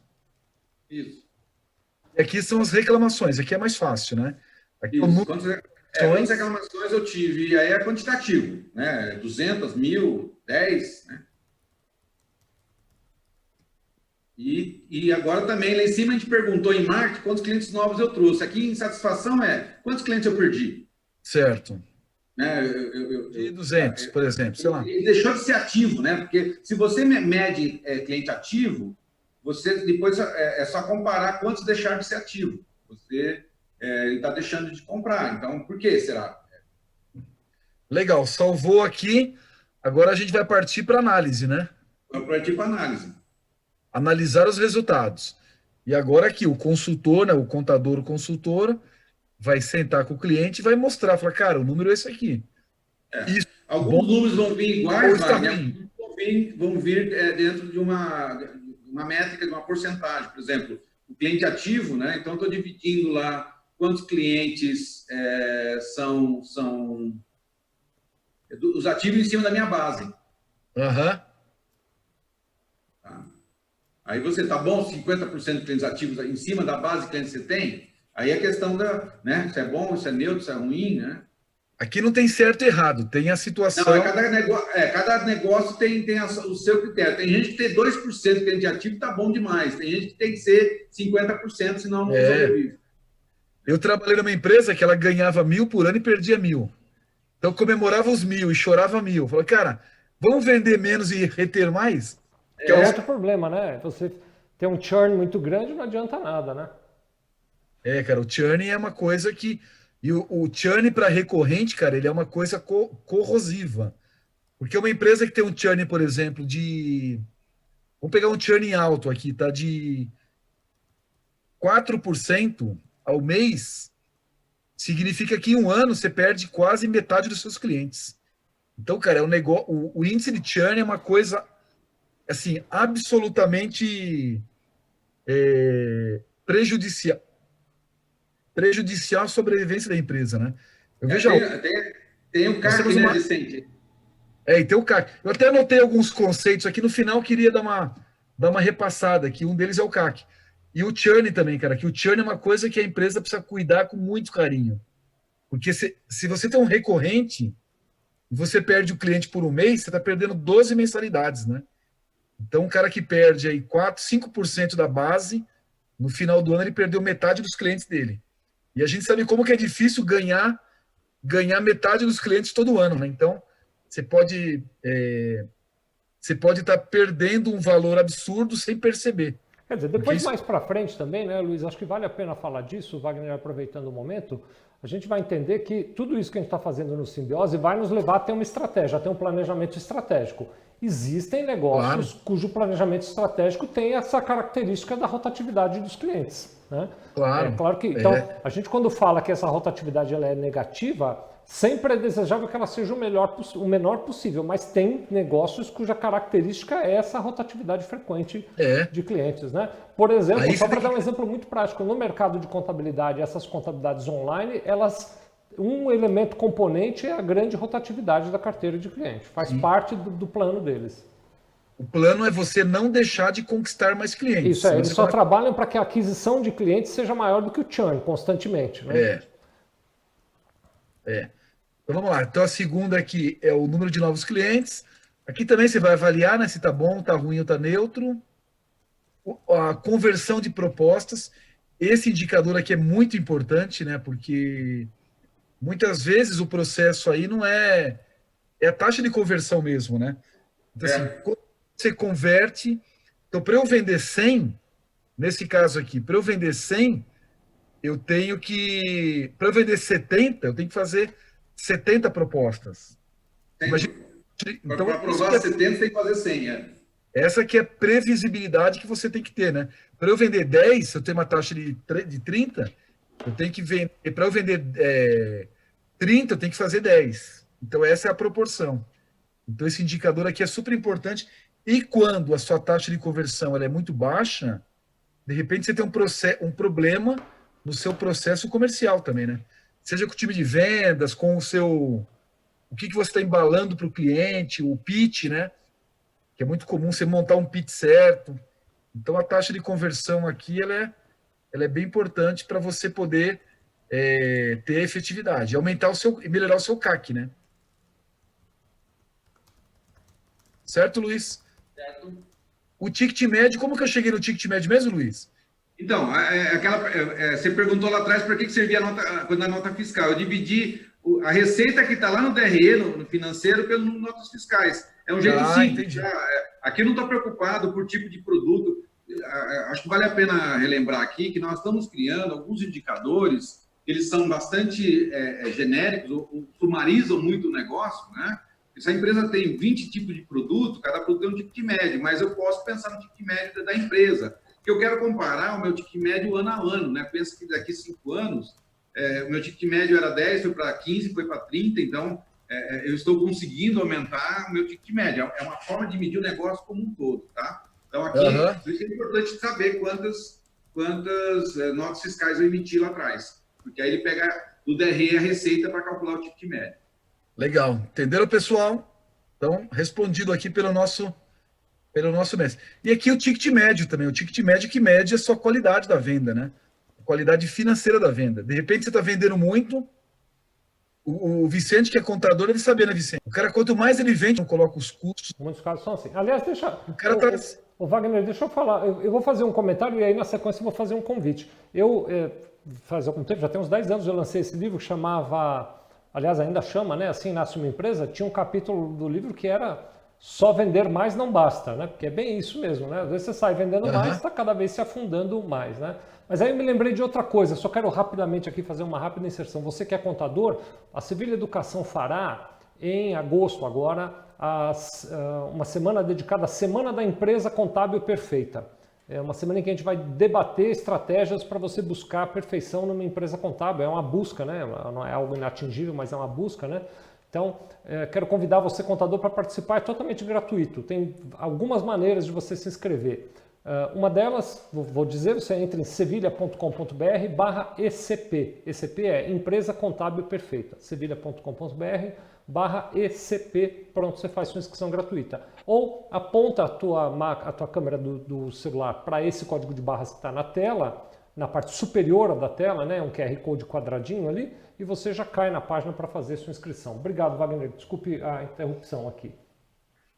[SPEAKER 2] Isso.
[SPEAKER 3] E aqui são as reclamações. Aqui é mais fácil, né? Aqui
[SPEAKER 2] quantas reclamações eu tive? E aí é quantitativo, né? 200, 1.000, 10, né? E agora também, lá em cima a gente perguntou em marketing quantos clientes novos eu trouxe. Aqui em satisfação quantos clientes eu perdi?
[SPEAKER 3] Certo.
[SPEAKER 2] Né?
[SPEAKER 3] De 200, por exemplo, sei lá.
[SPEAKER 2] Ele deixou de ser ativo, né? Porque se você mede cliente ativo, você depois é só comparar quantos deixaram de ser ativo. Ele está deixando de comprar. Então, por que será?
[SPEAKER 3] Legal, salvou aqui. Agora a gente vai partir para análise, né?
[SPEAKER 2] Vai partir para análise.
[SPEAKER 3] Analisar os resultados. E agora aqui, o consultor, né, o contador, o consultor, vai sentar com o cliente e vai mostrar, falar, cara, o número é esse aqui.
[SPEAKER 2] Alguns números vão vir iguais, vão vir dentro de uma métrica, de uma porcentagem. Por exemplo, o cliente ativo, né? Então, estou dividindo lá quantos clientes são os ativos em cima da minha base.
[SPEAKER 3] Uhum.
[SPEAKER 2] Tá. Aí você, tá bom, 50% de clientes ativos em cima da base de clientes que você tem? Aí a questão né? Se é bom, se é neutro, se é ruim, né?
[SPEAKER 3] Aqui não tem certo e errado, tem a situação...
[SPEAKER 2] Não, cada negócio tem o seu critério. Tem gente que tem 2% de cliente ativo, tá bom demais. Tem gente que tem que ser 50%, senão não sobrevive.
[SPEAKER 3] Eu trabalhei numa empresa que ela ganhava 1.000 por ano e perdia 1.000. Então, comemorava os 1.000 e chorava 1.000. Falei, cara, vamos vender menos e reter mais?
[SPEAKER 1] Que é outro problema, né? Você ter um churn muito grande não adianta nada, né?
[SPEAKER 3] Cara, o churn é uma coisa que... E o churn para recorrente, cara, ele é uma coisa corrosiva. Porque uma empresa que tem um churn, por exemplo, Vamos pegar um churn alto aqui, tá? De 4% ao mês, significa que em um ano você perde quase metade dos seus clientes. Então, cara, o índice de churn é uma coisa, assim, absolutamente prejudicial à sobrevivência da empresa, né? Eu vejo...
[SPEAKER 2] Tem o CAC, né, Vicente?
[SPEAKER 3] E tem o CAC. Eu até anotei alguns conceitos aqui, no final queria dar uma repassada aqui, um deles é o CAC. E o churn também, cara, que o churn é uma coisa que a empresa precisa cuidar com muito carinho. Porque se você tem um recorrente e você perde o cliente por um mês, você está perdendo 12 mensalidades, né? Então, um cara que perde aí 5% da base, no final do ano ele perdeu metade dos clientes dele. E a gente sabe como que é difícil ganhar metade dos clientes todo ano, né? Então, você pode você pode estar perdendo um valor absurdo sem perceber.
[SPEAKER 1] Quer dizer,
[SPEAKER 3] Porque
[SPEAKER 1] depois
[SPEAKER 3] isso-
[SPEAKER 1] mais para frente também, né, Luiz, acho que vale a pena falar disso, Wagner, aproveitando o momento, a gente vai entender que tudo isso que a gente está fazendo no Simbiose vai nos levar a ter uma estratégia, a ter um planejamento estratégico. Existem negócios cujo planejamento estratégico tem essa característica da rotatividade dos clientes, né?
[SPEAKER 3] Claro.
[SPEAKER 1] É claro que, então, a gente quando fala que essa rotatividade ela é negativa, sempre é desejável que ela seja o menor possível, mas tem negócios cuja característica é essa rotatividade frequente de clientes, né? Por exemplo,
[SPEAKER 3] Aí
[SPEAKER 1] só
[SPEAKER 3] você
[SPEAKER 1] para
[SPEAKER 3] tem
[SPEAKER 1] dar um
[SPEAKER 3] que-
[SPEAKER 1] exemplo muito prático, no mercado de contabilidade, essas contabilidades online, um elemento componente é a grande rotatividade da carteira de cliente, faz parte do plano deles.
[SPEAKER 3] O plano é você não deixar de conquistar mais clientes.
[SPEAKER 1] Isso é,
[SPEAKER 3] senão
[SPEAKER 1] eles
[SPEAKER 3] você
[SPEAKER 1] só
[SPEAKER 3] vai-
[SPEAKER 1] trabalham para que a aquisição de clientes seja maior do que o churn constantemente, né?
[SPEAKER 3] Então vamos lá. Então a segunda aqui é o número de novos clientes. Aqui também você vai avaliar, né, se está bom, está ruim ou está neutro. A conversão de propostas. Esse indicador aqui é muito importante, né, porque muitas vezes o processo aí não é a taxa de conversão mesmo, né? Então assim,
[SPEAKER 2] É.
[SPEAKER 3] quando você converte, então para eu vender 100, nesse caso aqui, para eu vender 100, eu tenho que, para eu vender 70, eu tenho que fazer 70 propostas. Imagina, então,
[SPEAKER 2] Para aprovar 70, você tem que fazer 100.
[SPEAKER 3] essa que é a previsibilidade que você tem que ter, né? Para eu vender 10, se eu tenho uma taxa de 30, eu tenho que vender, para eu vender 30, eu tenho que fazer 10. Então, essa é a proporção. Então, esse indicador aqui é super importante. E quando a sua taxa de conversão ela é muito baixa, de repente você tem um problema no seu processo comercial também, né? Seja com o time de vendas, com o que você está embalando para o cliente, o pitch, né? Que é muito comum você montar um pitch certo. Então, a taxa de conversão aqui ela é bem importante para você poder ter efetividade, aumentar e melhorar o seu CAC, né? Certo, Luiz?
[SPEAKER 2] Certo.
[SPEAKER 3] O ticket médio, como que eu cheguei no ticket médio mesmo, Luiz?
[SPEAKER 2] Então, você perguntou lá atrás para que servia a nota fiscal. Eu dividi a receita que está lá no DRE, no financeiro, pelas notas fiscais. É um jeito simples.
[SPEAKER 3] Entendi.
[SPEAKER 2] Aqui eu não estou preocupado por tipo de produto. Acho que vale a pena relembrar aqui que nós estamos criando alguns indicadores, eles são bastante genéricos, ou sumarizam muito o negócio, né? Se a empresa tem 20 tipos de produto, cada produto tem um ticket médio, mas eu posso pensar no ticket médio da empresa. Porque eu quero comparar o meu ticket médio ano a ano, né? Pensa que daqui 5 anos, o meu ticket médio era 10, foi para 15, foi para 30, então eu estou conseguindo aumentar o meu ticket médio. É uma forma de medir o negócio como um todo, tá? Então, aqui, por isso é importante saber quantas notas fiscais eu emiti lá atrás. Porque aí ele pega do DRE a receita para calcular o ticket médio.
[SPEAKER 3] Legal. Entenderam, pessoal? Então, respondido aqui pelo nosso mestre. E aqui o ticket médio também. O ticket médio que mede a sua qualidade da venda, né? A qualidade financeira da venda. De repente, você está vendendo muito. O Vicente, que é contador, deve saber, né, Vicente? O cara, quanto mais ele vende, não coloca os custos.
[SPEAKER 1] Muitos casos são assim. Aliás,
[SPEAKER 3] O cara tá...
[SPEAKER 1] Ô, Wagner, deixa eu falar. Eu vou fazer um comentário e aí, na sequência, eu vou fazer um convite. Faz algum tempo, já tem uns 10 anos, eu lancei esse livro que chamava... Aliás, ainda chama, né? Assim nasce uma empresa. Tinha um capítulo do livro que era só vender mais não basta, né? Porque é bem isso mesmo, né? Às vezes você sai vendendo mais, está cada vez se afundando mais, né? Mas aí eu me lembrei de outra coisa, só quero rapidamente aqui fazer uma rápida inserção. Você que é contador, a Sevilha Educação fará em agosto agora uma semana dedicada à Semana da Empresa Contábil Perfeita. É uma semana em que a gente vai debater estratégias para você buscar a perfeição numa empresa contábil. É uma busca, né? Não é algo inatingível, mas é uma busca, né? Então, quero convidar você, contador, para participar. É totalmente gratuito. Tem algumas maneiras de você se inscrever. Uma delas, vou dizer, você entra em sevilha.com.br/ECP. ECP é Empresa Contábil Perfeita. sevilha.com.br/ECP. Pronto, você faz sua inscrição gratuita. Ou aponta a tua câmera do celular para esse código de barras que está na tela, na parte superior da tela, né, um QR Code quadradinho ali, e você já cai na página para fazer sua inscrição. Obrigado, Wagner. Desculpe a interrupção aqui.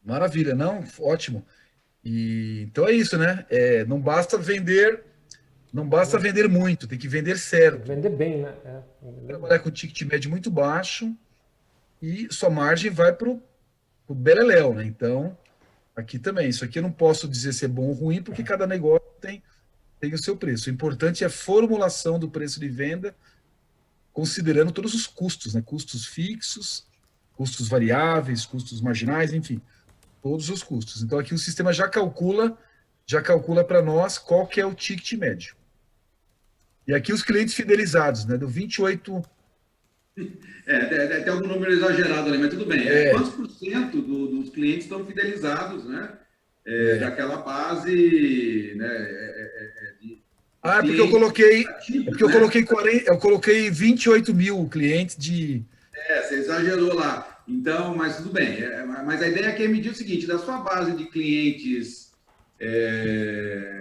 [SPEAKER 3] Maravilha, não? Ótimo. Então é isso, né? Não basta vender muito, tem que vender certo.
[SPEAKER 1] Vender bem, né?
[SPEAKER 3] Trabalhar com ticket médio muito baixo e sua margem vai para o beleléu, né? Então, Aqui também. Isso aqui eu não posso dizer se é bom ou ruim, porque cada negócio tem o seu preço. O importante é a formulação do preço de venda, considerando todos os custos, né? Custos fixos, custos variáveis, custos marginais, enfim, todos os custos. Então aqui o sistema já calcula para nós qual que é o ticket médio. E aqui os clientes fidelizados, né? Do 28.
[SPEAKER 2] Tem algum número exagerado ali, mas tudo bem. Quantos por cento dos clientes estão fidelizados, né? Daquela base, né?
[SPEAKER 3] Porque eu coloquei. Porque eu coloquei 28 mil clientes de.
[SPEAKER 2] Você exagerou lá. Então, mas tudo bem. Mas a ideia aqui é medir o seguinte: da sua base de clientes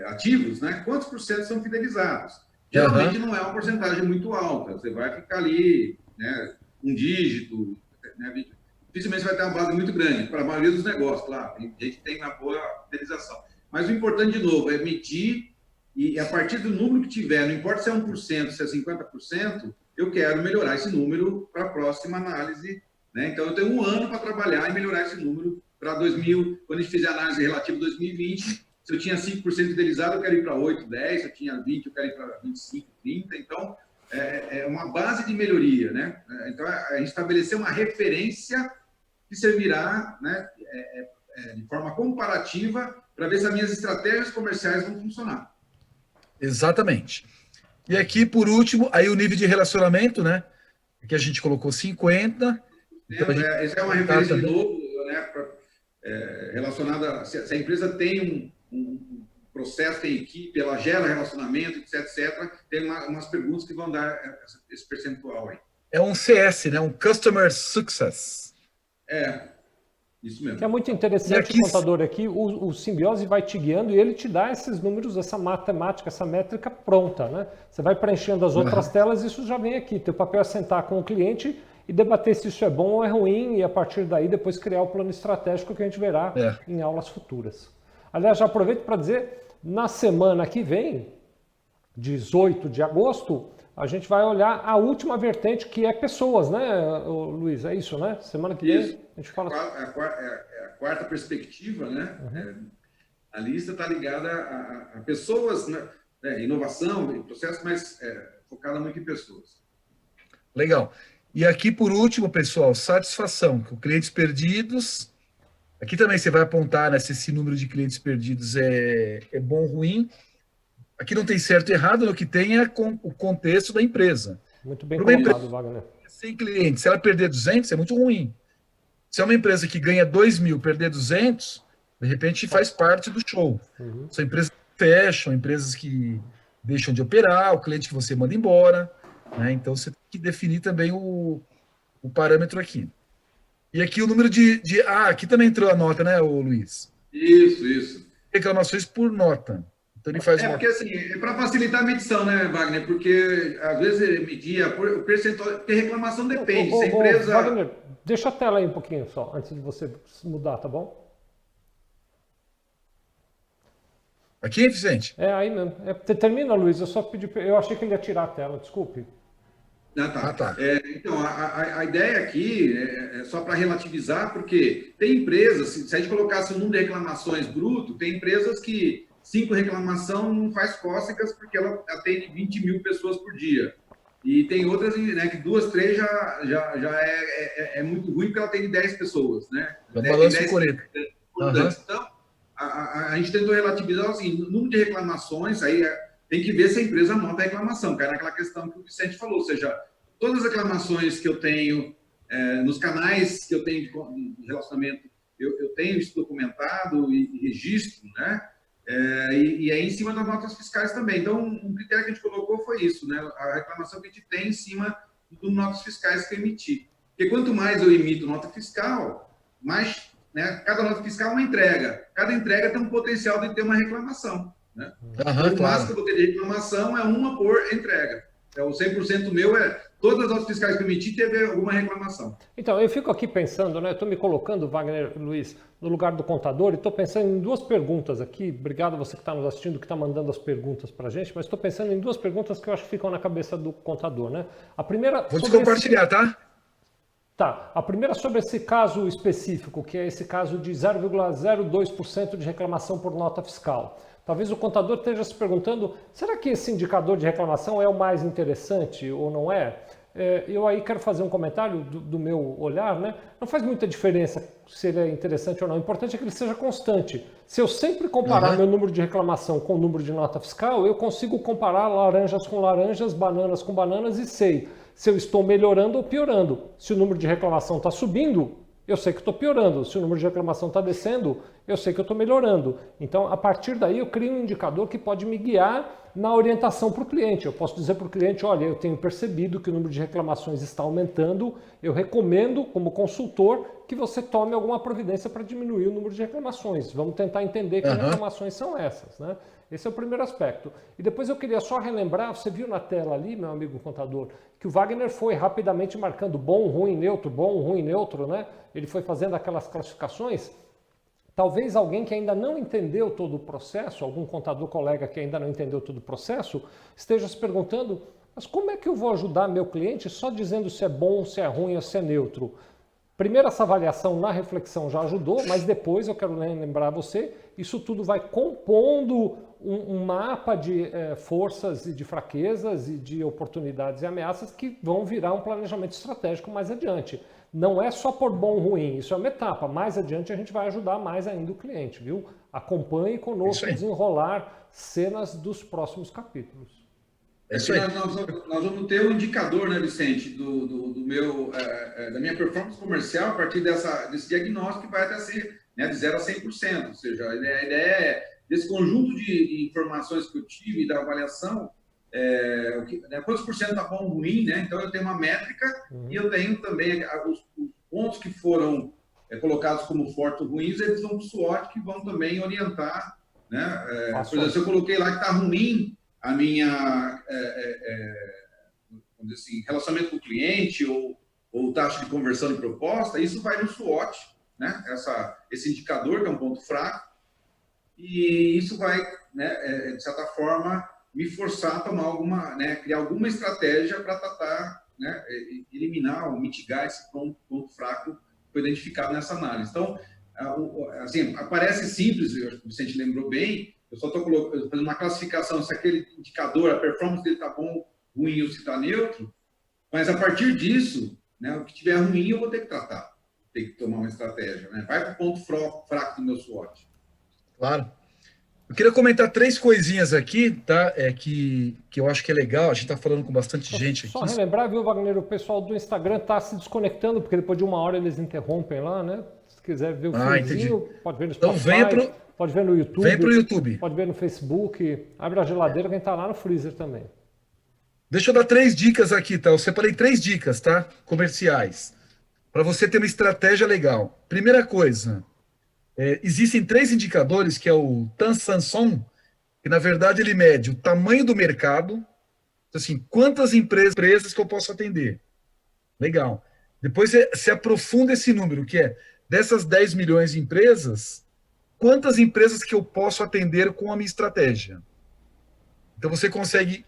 [SPEAKER 2] ativos, né? Quantos por cento são fidelizados? Geralmente não é uma porcentagem muito alta. Você vai ficar ali, né? Um dígito, né? Dificilmente você vai ter uma base muito grande, para a maioria dos negócios, claro. Tem gente que tem uma boa fidelização. Mas o importante, de novo, é medir e a partir do número que tiver, não importa se é 1%, se é 50%, eu quero melhorar esse número para a próxima análise, né? Então, eu tenho um ano para trabalhar e melhorar esse número para 2000, quando a gente fizer a análise relativa 2020, se eu tinha 5% fidelizado, eu quero ir para 8, 10, se eu tinha 20, eu quero ir para 25, 30, então, é uma base de melhoria, né? Então, a gente estabeleceu uma referência que servirá, né, de forma comparativa para ver se as minhas estratégias comerciais vão funcionar.
[SPEAKER 3] Exatamente. E aqui, por último, aí o nível de relacionamento, né? Aqui a gente colocou 50. Então
[SPEAKER 2] essa é uma referência de novo, né? Relacionada, se a empresa tem um processo, tem equipe, ela gera relacionamento, etc. Tem umas perguntas que vão dar esse percentual aí.
[SPEAKER 3] É um CS, né? Um Customer Success.
[SPEAKER 2] Isso mesmo.
[SPEAKER 1] Que é muito interessante, o contador aqui, o Simbiose vai te guiando e ele te dá esses números, essa matemática, essa métrica pronta, né? Você vai preenchendo as outras telas e isso já vem aqui. Teu papel é sentar com o cliente e debater se isso é bom ou é ruim e a partir daí depois criar o plano estratégico que a gente verá em aulas futuras. Aliás, já aproveito para dizer, na semana que vem, 18 de agosto, a gente vai olhar a última vertente, que é pessoas, né, Luiz? É isso, né? Semana que vem a gente fala...
[SPEAKER 2] É a quarta perspectiva, né? A lista está ligada a pessoas, né? Inovação, processo, mas focada muito em pessoas.
[SPEAKER 3] Legal. E aqui, por último, pessoal, satisfação com clientes perdidos. Aqui também você vai apontar, né, se esse número de clientes perdidos é bom ou ruim. Aqui não tem certo e errado, o que tem é o contexto da empresa.
[SPEAKER 1] Muito bem colocado, Wagner.
[SPEAKER 3] 100 clientes, se ela perder 200, é muito ruim. Se é uma empresa que ganha 2 mil, perder 200, de repente faz parte do show. São empresas que fecham, empresas que deixam de operar, o cliente que você manda embora, né? Então você tem que definir também o parâmetro aqui. E aqui o número aqui também entrou a nota, né, Luiz?
[SPEAKER 2] Isso.
[SPEAKER 3] Reclamações por nota. Então ele faz
[SPEAKER 2] porque assim, é para facilitar a medição, né, Wagner? Porque às vezes media o percentual, porque reclamação depende. Se a empresa...
[SPEAKER 1] Wagner, deixa a tela aí um pouquinho só, antes de você mudar, tá bom?
[SPEAKER 3] Aqui, Vicente?
[SPEAKER 1] Aí mesmo. Termina, Luiz, eu só pedi, eu achei que ele ia tirar a tela, desculpe.
[SPEAKER 2] Tá. Então, a ideia aqui é só para relativizar, porque tem empresas, se a gente colocasse o número de reclamações bruto, tem empresas que 5 reclamações não faz cócegas porque ela atende 20 mil pessoas por dia. E tem outras, né, que 2, 3 já é muito ruim porque ela atende 10 pessoas, né?
[SPEAKER 3] Balanço correto.
[SPEAKER 2] Então, a gente tentou relativizar assim, o número de reclamações, aí tem que ver se a empresa anota a reclamação, cai naquela questão que o Vicente falou, ou seja, todas as reclamações que eu tenho nos canais que eu tenho de relacionamento, eu tenho isso documentado e registro, né? E aí em cima das notas fiscais também. Então, um critério que a gente colocou foi isso, né? A reclamação que a gente tem em cima das notas fiscais que eu emiti. Porque quanto mais eu emito nota fiscal, mais, né, cada nota fiscal é uma entrega. Cada entrega tem um potencial de ter uma reclamação, né? Então, o máximo que eu vou ter de reclamação é uma por entrega. Então, o 100% meu todas as notas fiscais que eu emiti teve alguma reclamação.
[SPEAKER 1] Então, eu fico aqui pensando, né? Estou me colocando, Wagner, Luiz, no lugar do contador e estou pensando em 2 perguntas aqui. Obrigado a você que está nos assistindo, que está mandando as perguntas para a gente, mas estou pensando em 2 perguntas que eu acho que ficam na cabeça do contador, né? A primeira...
[SPEAKER 3] Vou te compartilhar, tá?
[SPEAKER 1] Tá, a primeira sobre esse caso específico, que é esse caso de 0,02% de reclamação por nota fiscal. Talvez o contador esteja se perguntando, será que esse indicador de reclamação é o mais interessante ou não é? Eu aí quero fazer um comentário do meu olhar, né? Não faz muita diferença se ele é interessante ou não, o importante é que ele seja constante. Se eu sempre comparar meu número de reclamação com o número de nota fiscal, eu consigo comparar laranjas com laranjas, bananas com bananas e sei se eu estou melhorando ou piorando. Se o número de reclamação está subindo, eu sei que estou piorando. Se o número de reclamação está descendo, eu sei que eu estou melhorando. Então, a partir daí, eu crio um indicador que pode me guiar na orientação para o cliente. Eu posso dizer para o cliente, olha, eu tenho percebido que o número de reclamações está aumentando, eu recomendo, como consultor, que você tome alguma providência para diminuir o número de reclamações. Vamos tentar entender que reclamações são essas, né? Esse é o primeiro aspecto. E depois eu queria só relembrar, você viu na tela ali, meu amigo contador, que o Wagner foi rapidamente marcando bom, ruim, neutro, né? Ele foi fazendo aquelas classificações. Talvez alguém que ainda não entendeu todo o processo, algum contador colega que ainda não entendeu todo o processo, esteja se perguntando, mas como é que eu vou ajudar meu cliente só dizendo se é bom, se é ruim ou se é neutro? Primeiro, essa avaliação na reflexão já ajudou, mas depois eu quero lembrar você, isso tudo vai compondo um mapa de forças e de fraquezas e de oportunidades e ameaças que vão virar um planejamento estratégico mais adiante. Não é só por bom ou ruim, isso é uma etapa. Mais adiante a gente vai ajudar mais ainda o cliente, viu? Acompanhe conosco desenrolar cenas dos próximos capítulos.
[SPEAKER 2] Nós vamos ter um indicador, né, Vicente, da minha performance comercial a partir desse diagnóstico que vai até ser, né, de 0 a 100%. Ou seja, a ideia é desse conjunto de informações que eu tive da avaliação, quantos por cento está bom ou ruim, né? Então eu tenho uma métrica e eu tenho também os pontos que foram colocados como fortes ou ruins, eles vão para o SWOT que vão também orientar, né? Por exemplo, se eu coloquei lá que está ruim a minha vamos dizer assim, relacionamento com o cliente ou taxa de conversão de proposta, isso vai no SWOT, né? Esse indicador que é um ponto fraco, e isso vai, né, de certa forma, me forçar a tomar criar alguma estratégia para tratar, né, eliminar ou mitigar esse ponto fraco que foi identificado nessa análise. Então, assim, parece simples, o Vicente lembrou bem, eu só estou fazendo uma classificação se aquele indicador, a performance dele está bom, ruim ou se está neutro, mas a partir disso, né, o que tiver ruim eu vou ter que tratar, ter que tomar uma estratégia, né? Vai para o ponto fraco do meu SWOT.
[SPEAKER 3] Claro. Eu queria comentar 3 coisinhas aqui, tá? Que eu acho que é legal, a gente está falando com bastante gente aqui.
[SPEAKER 1] Só relembrar, viu, Wagner, o pessoal do Instagram está se desconectando, porque depois de 1 hora eles interrompem lá, né? Se quiser ver o filmezinho, pode ver no Spotify, pode ver no YouTube.
[SPEAKER 3] Vem pro YouTube.
[SPEAKER 1] Pode ver no Facebook, abre a geladeira, quem está lá no freezer também.
[SPEAKER 3] Deixa eu dar 3 dicas aqui, tá? Eu separei 3 dicas, tá? Comerciais, para você ter uma estratégia legal. Primeira coisa, existem 3 indicadores, que é o Tan-Sanson, que na verdade ele mede o tamanho do mercado, assim, quantas empresas que eu posso atender. Legal. Depois você aprofunda esse número, que é dessas 10 milhões de empresas, quantas empresas que eu posso atender com a minha estratégia. Então você consegue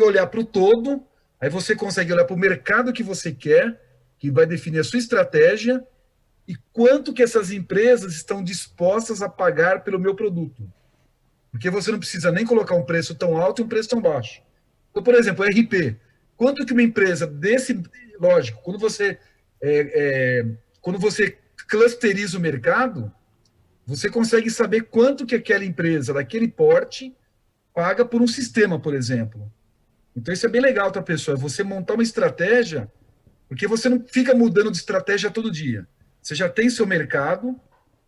[SPEAKER 3] olhar para o todo, aí você consegue olhar para o mercado que você quer, que vai definir a sua estratégia, e quanto que essas empresas estão dispostas a pagar pelo meu produto. Porque você não precisa nem colocar um preço tão alto e um preço tão baixo. Então, por exemplo, RP. Quanto que uma empresa lógico, quando você clusteriza o mercado, você consegue saber quanto que aquela empresa daquele porte paga por um sistema, por exemplo. Então, isso é bem legal, tá, pessoal? É você montar uma estratégia, porque você não fica mudando de estratégia todo dia. Você já tem seu mercado,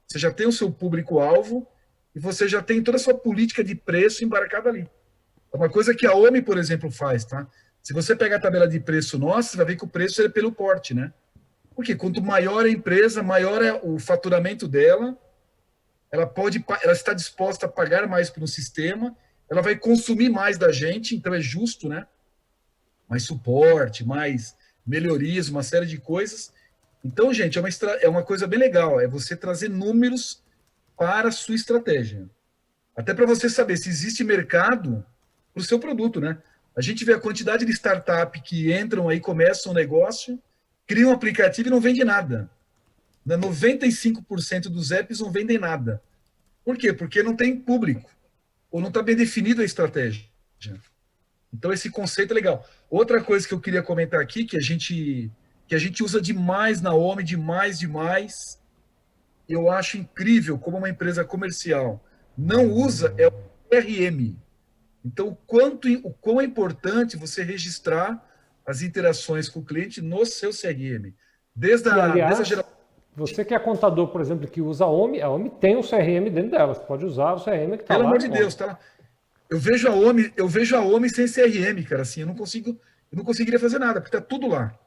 [SPEAKER 3] você já tem o seu público-alvo, e você já tem toda a sua política de preço embarcada ali. É uma coisa que a OMI, por exemplo, faz, tá? Se você pegar a tabela de preço nossa, você vai ver que o preço é pelo porte, né? Porque quanto maior a empresa, maior é o faturamento dela, ela está disposta a pagar mais por um sistema, ela vai consumir mais da gente, então é justo, né? Mais suporte, mais melhorias, uma série de coisas. Então, gente, é uma coisa bem legal, é você trazer números para a sua estratégia. Até para você saber se existe mercado para o seu produto, né? A gente vê a quantidade de startup que entram aí, começam um negócio cria um aplicativo e não vende nada. 95% dos apps não vendem nada. Por quê? Porque não tem público, ou não está bem definida a estratégia. Então, esse conceito é legal. Outra coisa que eu queria comentar aqui, que a gente usa demais na OMI, demais, eu acho incrível como uma empresa comercial não usa, é o CRM. Então, o quão é importante você registrar as interações com o cliente no seu CRM. Desde a geração.
[SPEAKER 1] Você que é contador, por exemplo, que usa a OMI tem um CRM dentro dela. Você pode usar o CRM que está lá.
[SPEAKER 3] Pelo amor de Deus, tá lá. Eu vejo a OMI sem CRM, cara, assim, eu não conseguiria fazer nada, porque está tudo lá.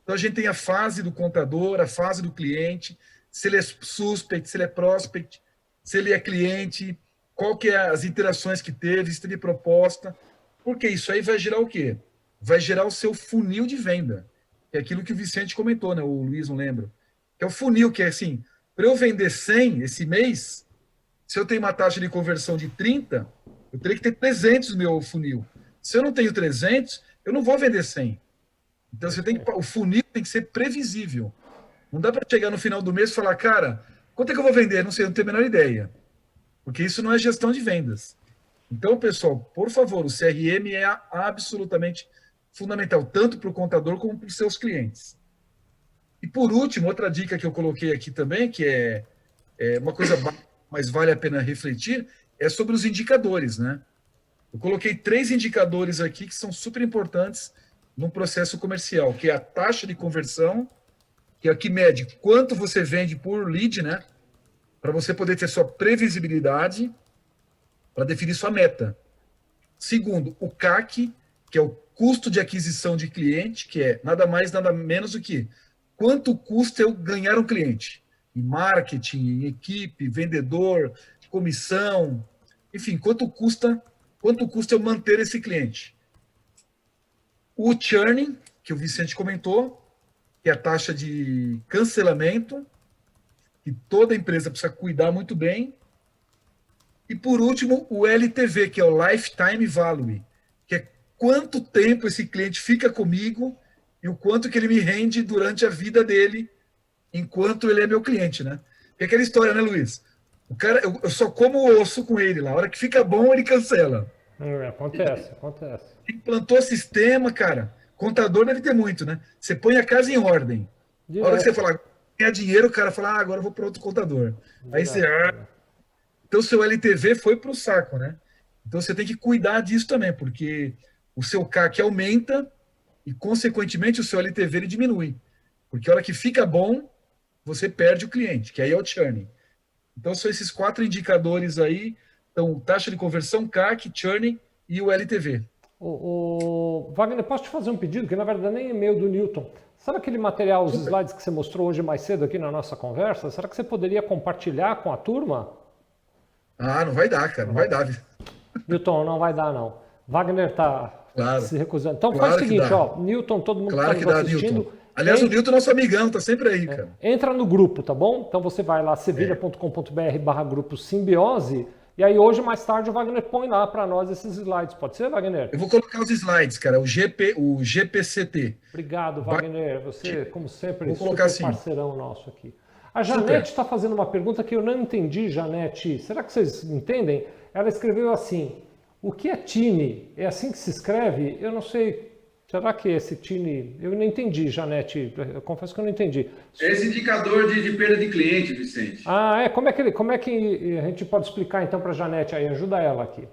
[SPEAKER 3] Então a gente tem a fase do contador, a fase do cliente, se ele é suspect, se ele é prospect, se ele é cliente, qual que é as interações que teve, se teve proposta, porque isso aí vai gerar o quê? Vai gerar o seu funil de venda, que é aquilo que o Vicente comentou, né? O Luiz não lembra. Que é o funil, que é assim, para eu vender 100 esse mês, se eu tenho uma taxa de conversão de 30, eu teria que ter 300 no meu funil. Se eu não tenho 300, eu não vou vender 100. Então, o funil tem que ser previsível. Não dá para chegar no final do mês e falar, cara, quanto é que eu vou vender? Não sei, eu não tenho a menor ideia. Porque isso não é gestão de vendas. Então, pessoal, por favor, o CRM é absolutamente fundamental, tanto para o contador como para os seus clientes. E, por último, outra dica que eu coloquei aqui também, que é uma coisa mais vale a pena refletir, é sobre os indicadores, né? Eu coloquei 3 indicadores aqui que são super importantes num processo comercial, que é a taxa de conversão, que é a que mede quanto você vende por lead, né? Para você poder ter sua previsibilidade, para definir sua meta. Segundo, o CAC, que é o custo de aquisição de cliente, que é nada mais, nada menos do que quanto custa eu ganhar um cliente. Em marketing, em equipe, vendedor, comissão, enfim, quanto custa eu manter esse cliente. O churn, que o Vicente comentou, que é a taxa de cancelamento, que toda empresa precisa cuidar muito bem. E, por último, o LTV, que é o Lifetime Value, que é quanto tempo esse cliente fica comigo e o quanto que ele me rende durante a vida dele, enquanto ele é meu cliente, né? É aquela história, né, Luiz? O cara, eu só como o osso com ele lá. A hora que fica bom, ele cancela.
[SPEAKER 1] Acontece.
[SPEAKER 3] Implantou sistema, cara. Contador deve ter muito, né? Você põe a casa em ordem. A hora que você falar, ganhar dinheiro, o cara fala, agora eu vou para outro contador. Aí você... Então, o seu LTV foi para o saco, né? Então, você tem que cuidar disso também, porque o seu CAC aumenta e, consequentemente, o seu LTV ele diminui. Porque a hora que fica bom, você perde o cliente, que aí é o churn. Então, são esses 4 indicadores aí. Então, taxa de conversão, CAC, churn e o LTV.
[SPEAKER 1] Wagner, posso te fazer um pedido? Que, na verdade, nem é e-mail do Newton. Sabe aquele material, os slides que você mostrou hoje mais cedo aqui na nossa conversa? Será que você poderia compartilhar com a turma?
[SPEAKER 3] Ah, não vai dar, cara. Não vai dar.
[SPEAKER 1] Newton, não vai dar, não. Wagner está se recusando. Então, faz o seguinte, Newton, todo mundo
[SPEAKER 3] que está nos assistindo... Newton. Aliás, o Newton é nosso amigão, tá sempre aí, cara.
[SPEAKER 1] Entra no grupo, tá bom? Então você vai lá, sevilha.com.br/grupo Simbiose, e aí hoje, mais tarde, o Wagner põe lá para nós esses slides. Pode ser, Wagner?
[SPEAKER 3] Eu vou colocar os slides, cara, o GPCT.
[SPEAKER 1] Obrigado, Wagner. Você, como sempre,
[SPEAKER 3] super assim.
[SPEAKER 1] Parceirão nosso aqui. A Janete está fazendo uma pergunta que eu não entendi, Janete. Será que vocês entendem? Ela escreveu assim, o que é TINE? É assim que se escreve? Eu não sei... Será que esse TINE... Eu não entendi, Janete. Eu confesso que eu não entendi.
[SPEAKER 2] É esse indicador de perda de cliente, Vicente.
[SPEAKER 1] Ah, é? Como é que a gente pode explicar então para a Janete aí? Ajuda ela aqui.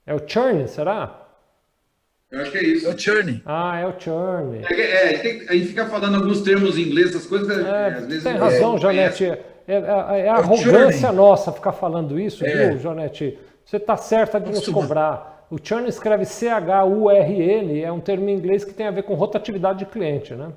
[SPEAKER 1] É o churn, será?
[SPEAKER 2] Eu acho que é isso.
[SPEAKER 3] É o churn.
[SPEAKER 1] Ah, é o churn.
[SPEAKER 2] A gente fica falando alguns termos em inglês, essas coisas... às vezes
[SPEAKER 1] tem razão, Janete. É a arrogância nossa ficar falando isso, viu, Janete? Você está certa de nos cobrar. O churn escreve C-H-U-R-N, é um termo em inglês que tem a ver com rotatividade de cliente, né?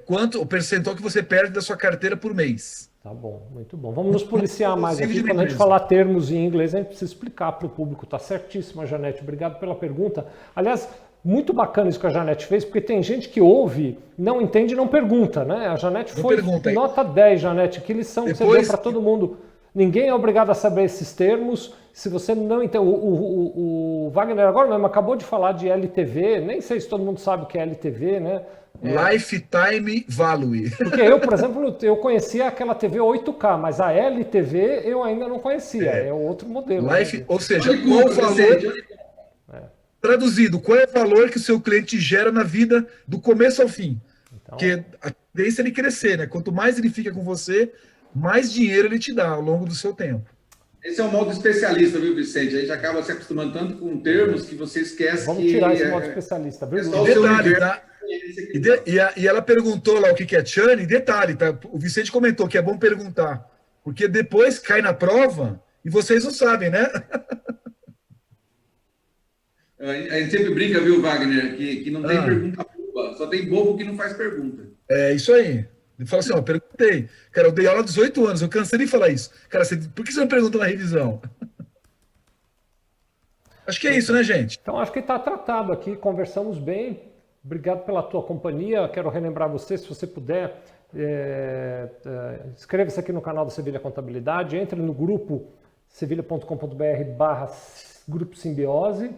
[SPEAKER 3] Quanto o percentual que você perde da sua carteira por mês.
[SPEAKER 1] Tá bom, muito bom. Vamos nos policiar mais aqui. Quando a gente falar termos em inglês, a gente precisa explicar para o público. Tá certíssima, Janete. Obrigado pela pergunta. Aliás, muito bacana isso que a Janete fez, porque tem gente que ouve, não entende e não pergunta, né? A Janete foi nota 10, Janete. Que lição que você deu para todo mundo. Ninguém é obrigado a saber esses termos. Se você não entende... O Wagner agora mesmo acabou de falar de LTV, nem sei se todo mundo sabe o que é LTV, né?
[SPEAKER 3] Lifetime Value.
[SPEAKER 1] Porque eu, por exemplo, eu conhecia aquela TV 8K, mas a LTV eu ainda não conhecia, é outro modelo.
[SPEAKER 3] Ou seja, qual o valor... Traduzido, qual é o valor que o seu cliente gera na vida do começo ao fim?
[SPEAKER 1] Então,
[SPEAKER 3] Porque a tendência é ele crescer, né? Quanto mais ele fica com você, mais dinheiro ele te dá ao longo do seu tempo.
[SPEAKER 2] Esse é o modo especialista, viu, Vicente? A gente acaba se acostumando tanto com termos que você esquece.
[SPEAKER 1] Vamos tirar esse modo especialista, viu?
[SPEAKER 3] Detalhe, tá? E ela perguntou lá o que é churn, e detalhe, tá? O Vicente comentou que é bom perguntar, porque depois cai na prova e vocês não sabem, né?
[SPEAKER 2] A gente sempre brinca, viu, Wagner, que não tem pergunta boba, só tem bobo que não faz pergunta.
[SPEAKER 3] É isso aí. Ele fala assim, ó, perguntei. Cara, eu dei aula há 18 anos, eu cansei de falar isso. Cara, por que você não pergunta na revisão? Acho que é isso, né, gente?
[SPEAKER 1] Então, acho que está tratado aqui, conversamos bem. Obrigado pela tua companhia. Quero relembrar você, se você puder, inscreva-se aqui no canal da Sevilha Contabilidade, entre no grupo sevilha.com.br/grupo Simbiose.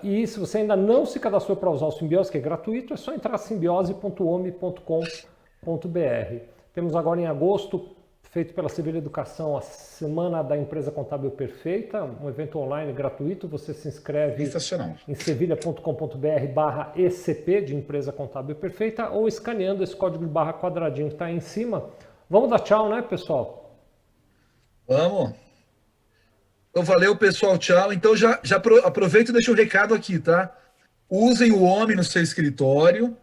[SPEAKER 1] E se você ainda não se cadastrou para usar o Simbiose, que é gratuito, é só entrar simbiose.ome.com.br. Temos agora em agosto, feito pela Sevilha Educação, a Semana da Empresa Contábil Perfeita, um evento online gratuito. Você se inscreve em sevilha.com.br/ECP, de Empresa Contábil Perfeita, ou escaneando esse código /quadradinho que está aí em cima. Vamos dar tchau, né, pessoal?
[SPEAKER 3] Vamos. Então, valeu, pessoal, tchau. Então, já aproveita e deixa o recado aqui, tá? Usem o OMI no seu escritório,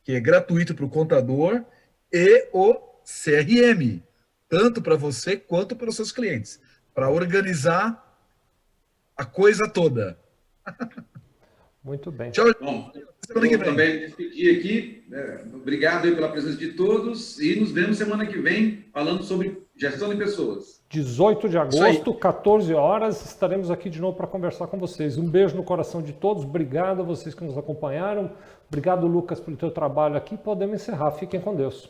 [SPEAKER 3] que é gratuito para o contador, e o CRM, tanto para você quanto para os seus clientes, para organizar a coisa toda.
[SPEAKER 1] Muito bem.
[SPEAKER 3] Tchau.
[SPEAKER 2] Bom, eu também me despedir aqui. Obrigado aí pela presença de todos e nos vemos semana que vem falando sobre gestão de pessoas.
[SPEAKER 1] 18 de agosto, 14 horas, estaremos aqui de novo para conversar com vocês. Um beijo no coração de todos, obrigado a vocês que nos acompanharam, obrigado, Lucas, pelo teu trabalho aqui. Podemos encerrar, fiquem com Deus.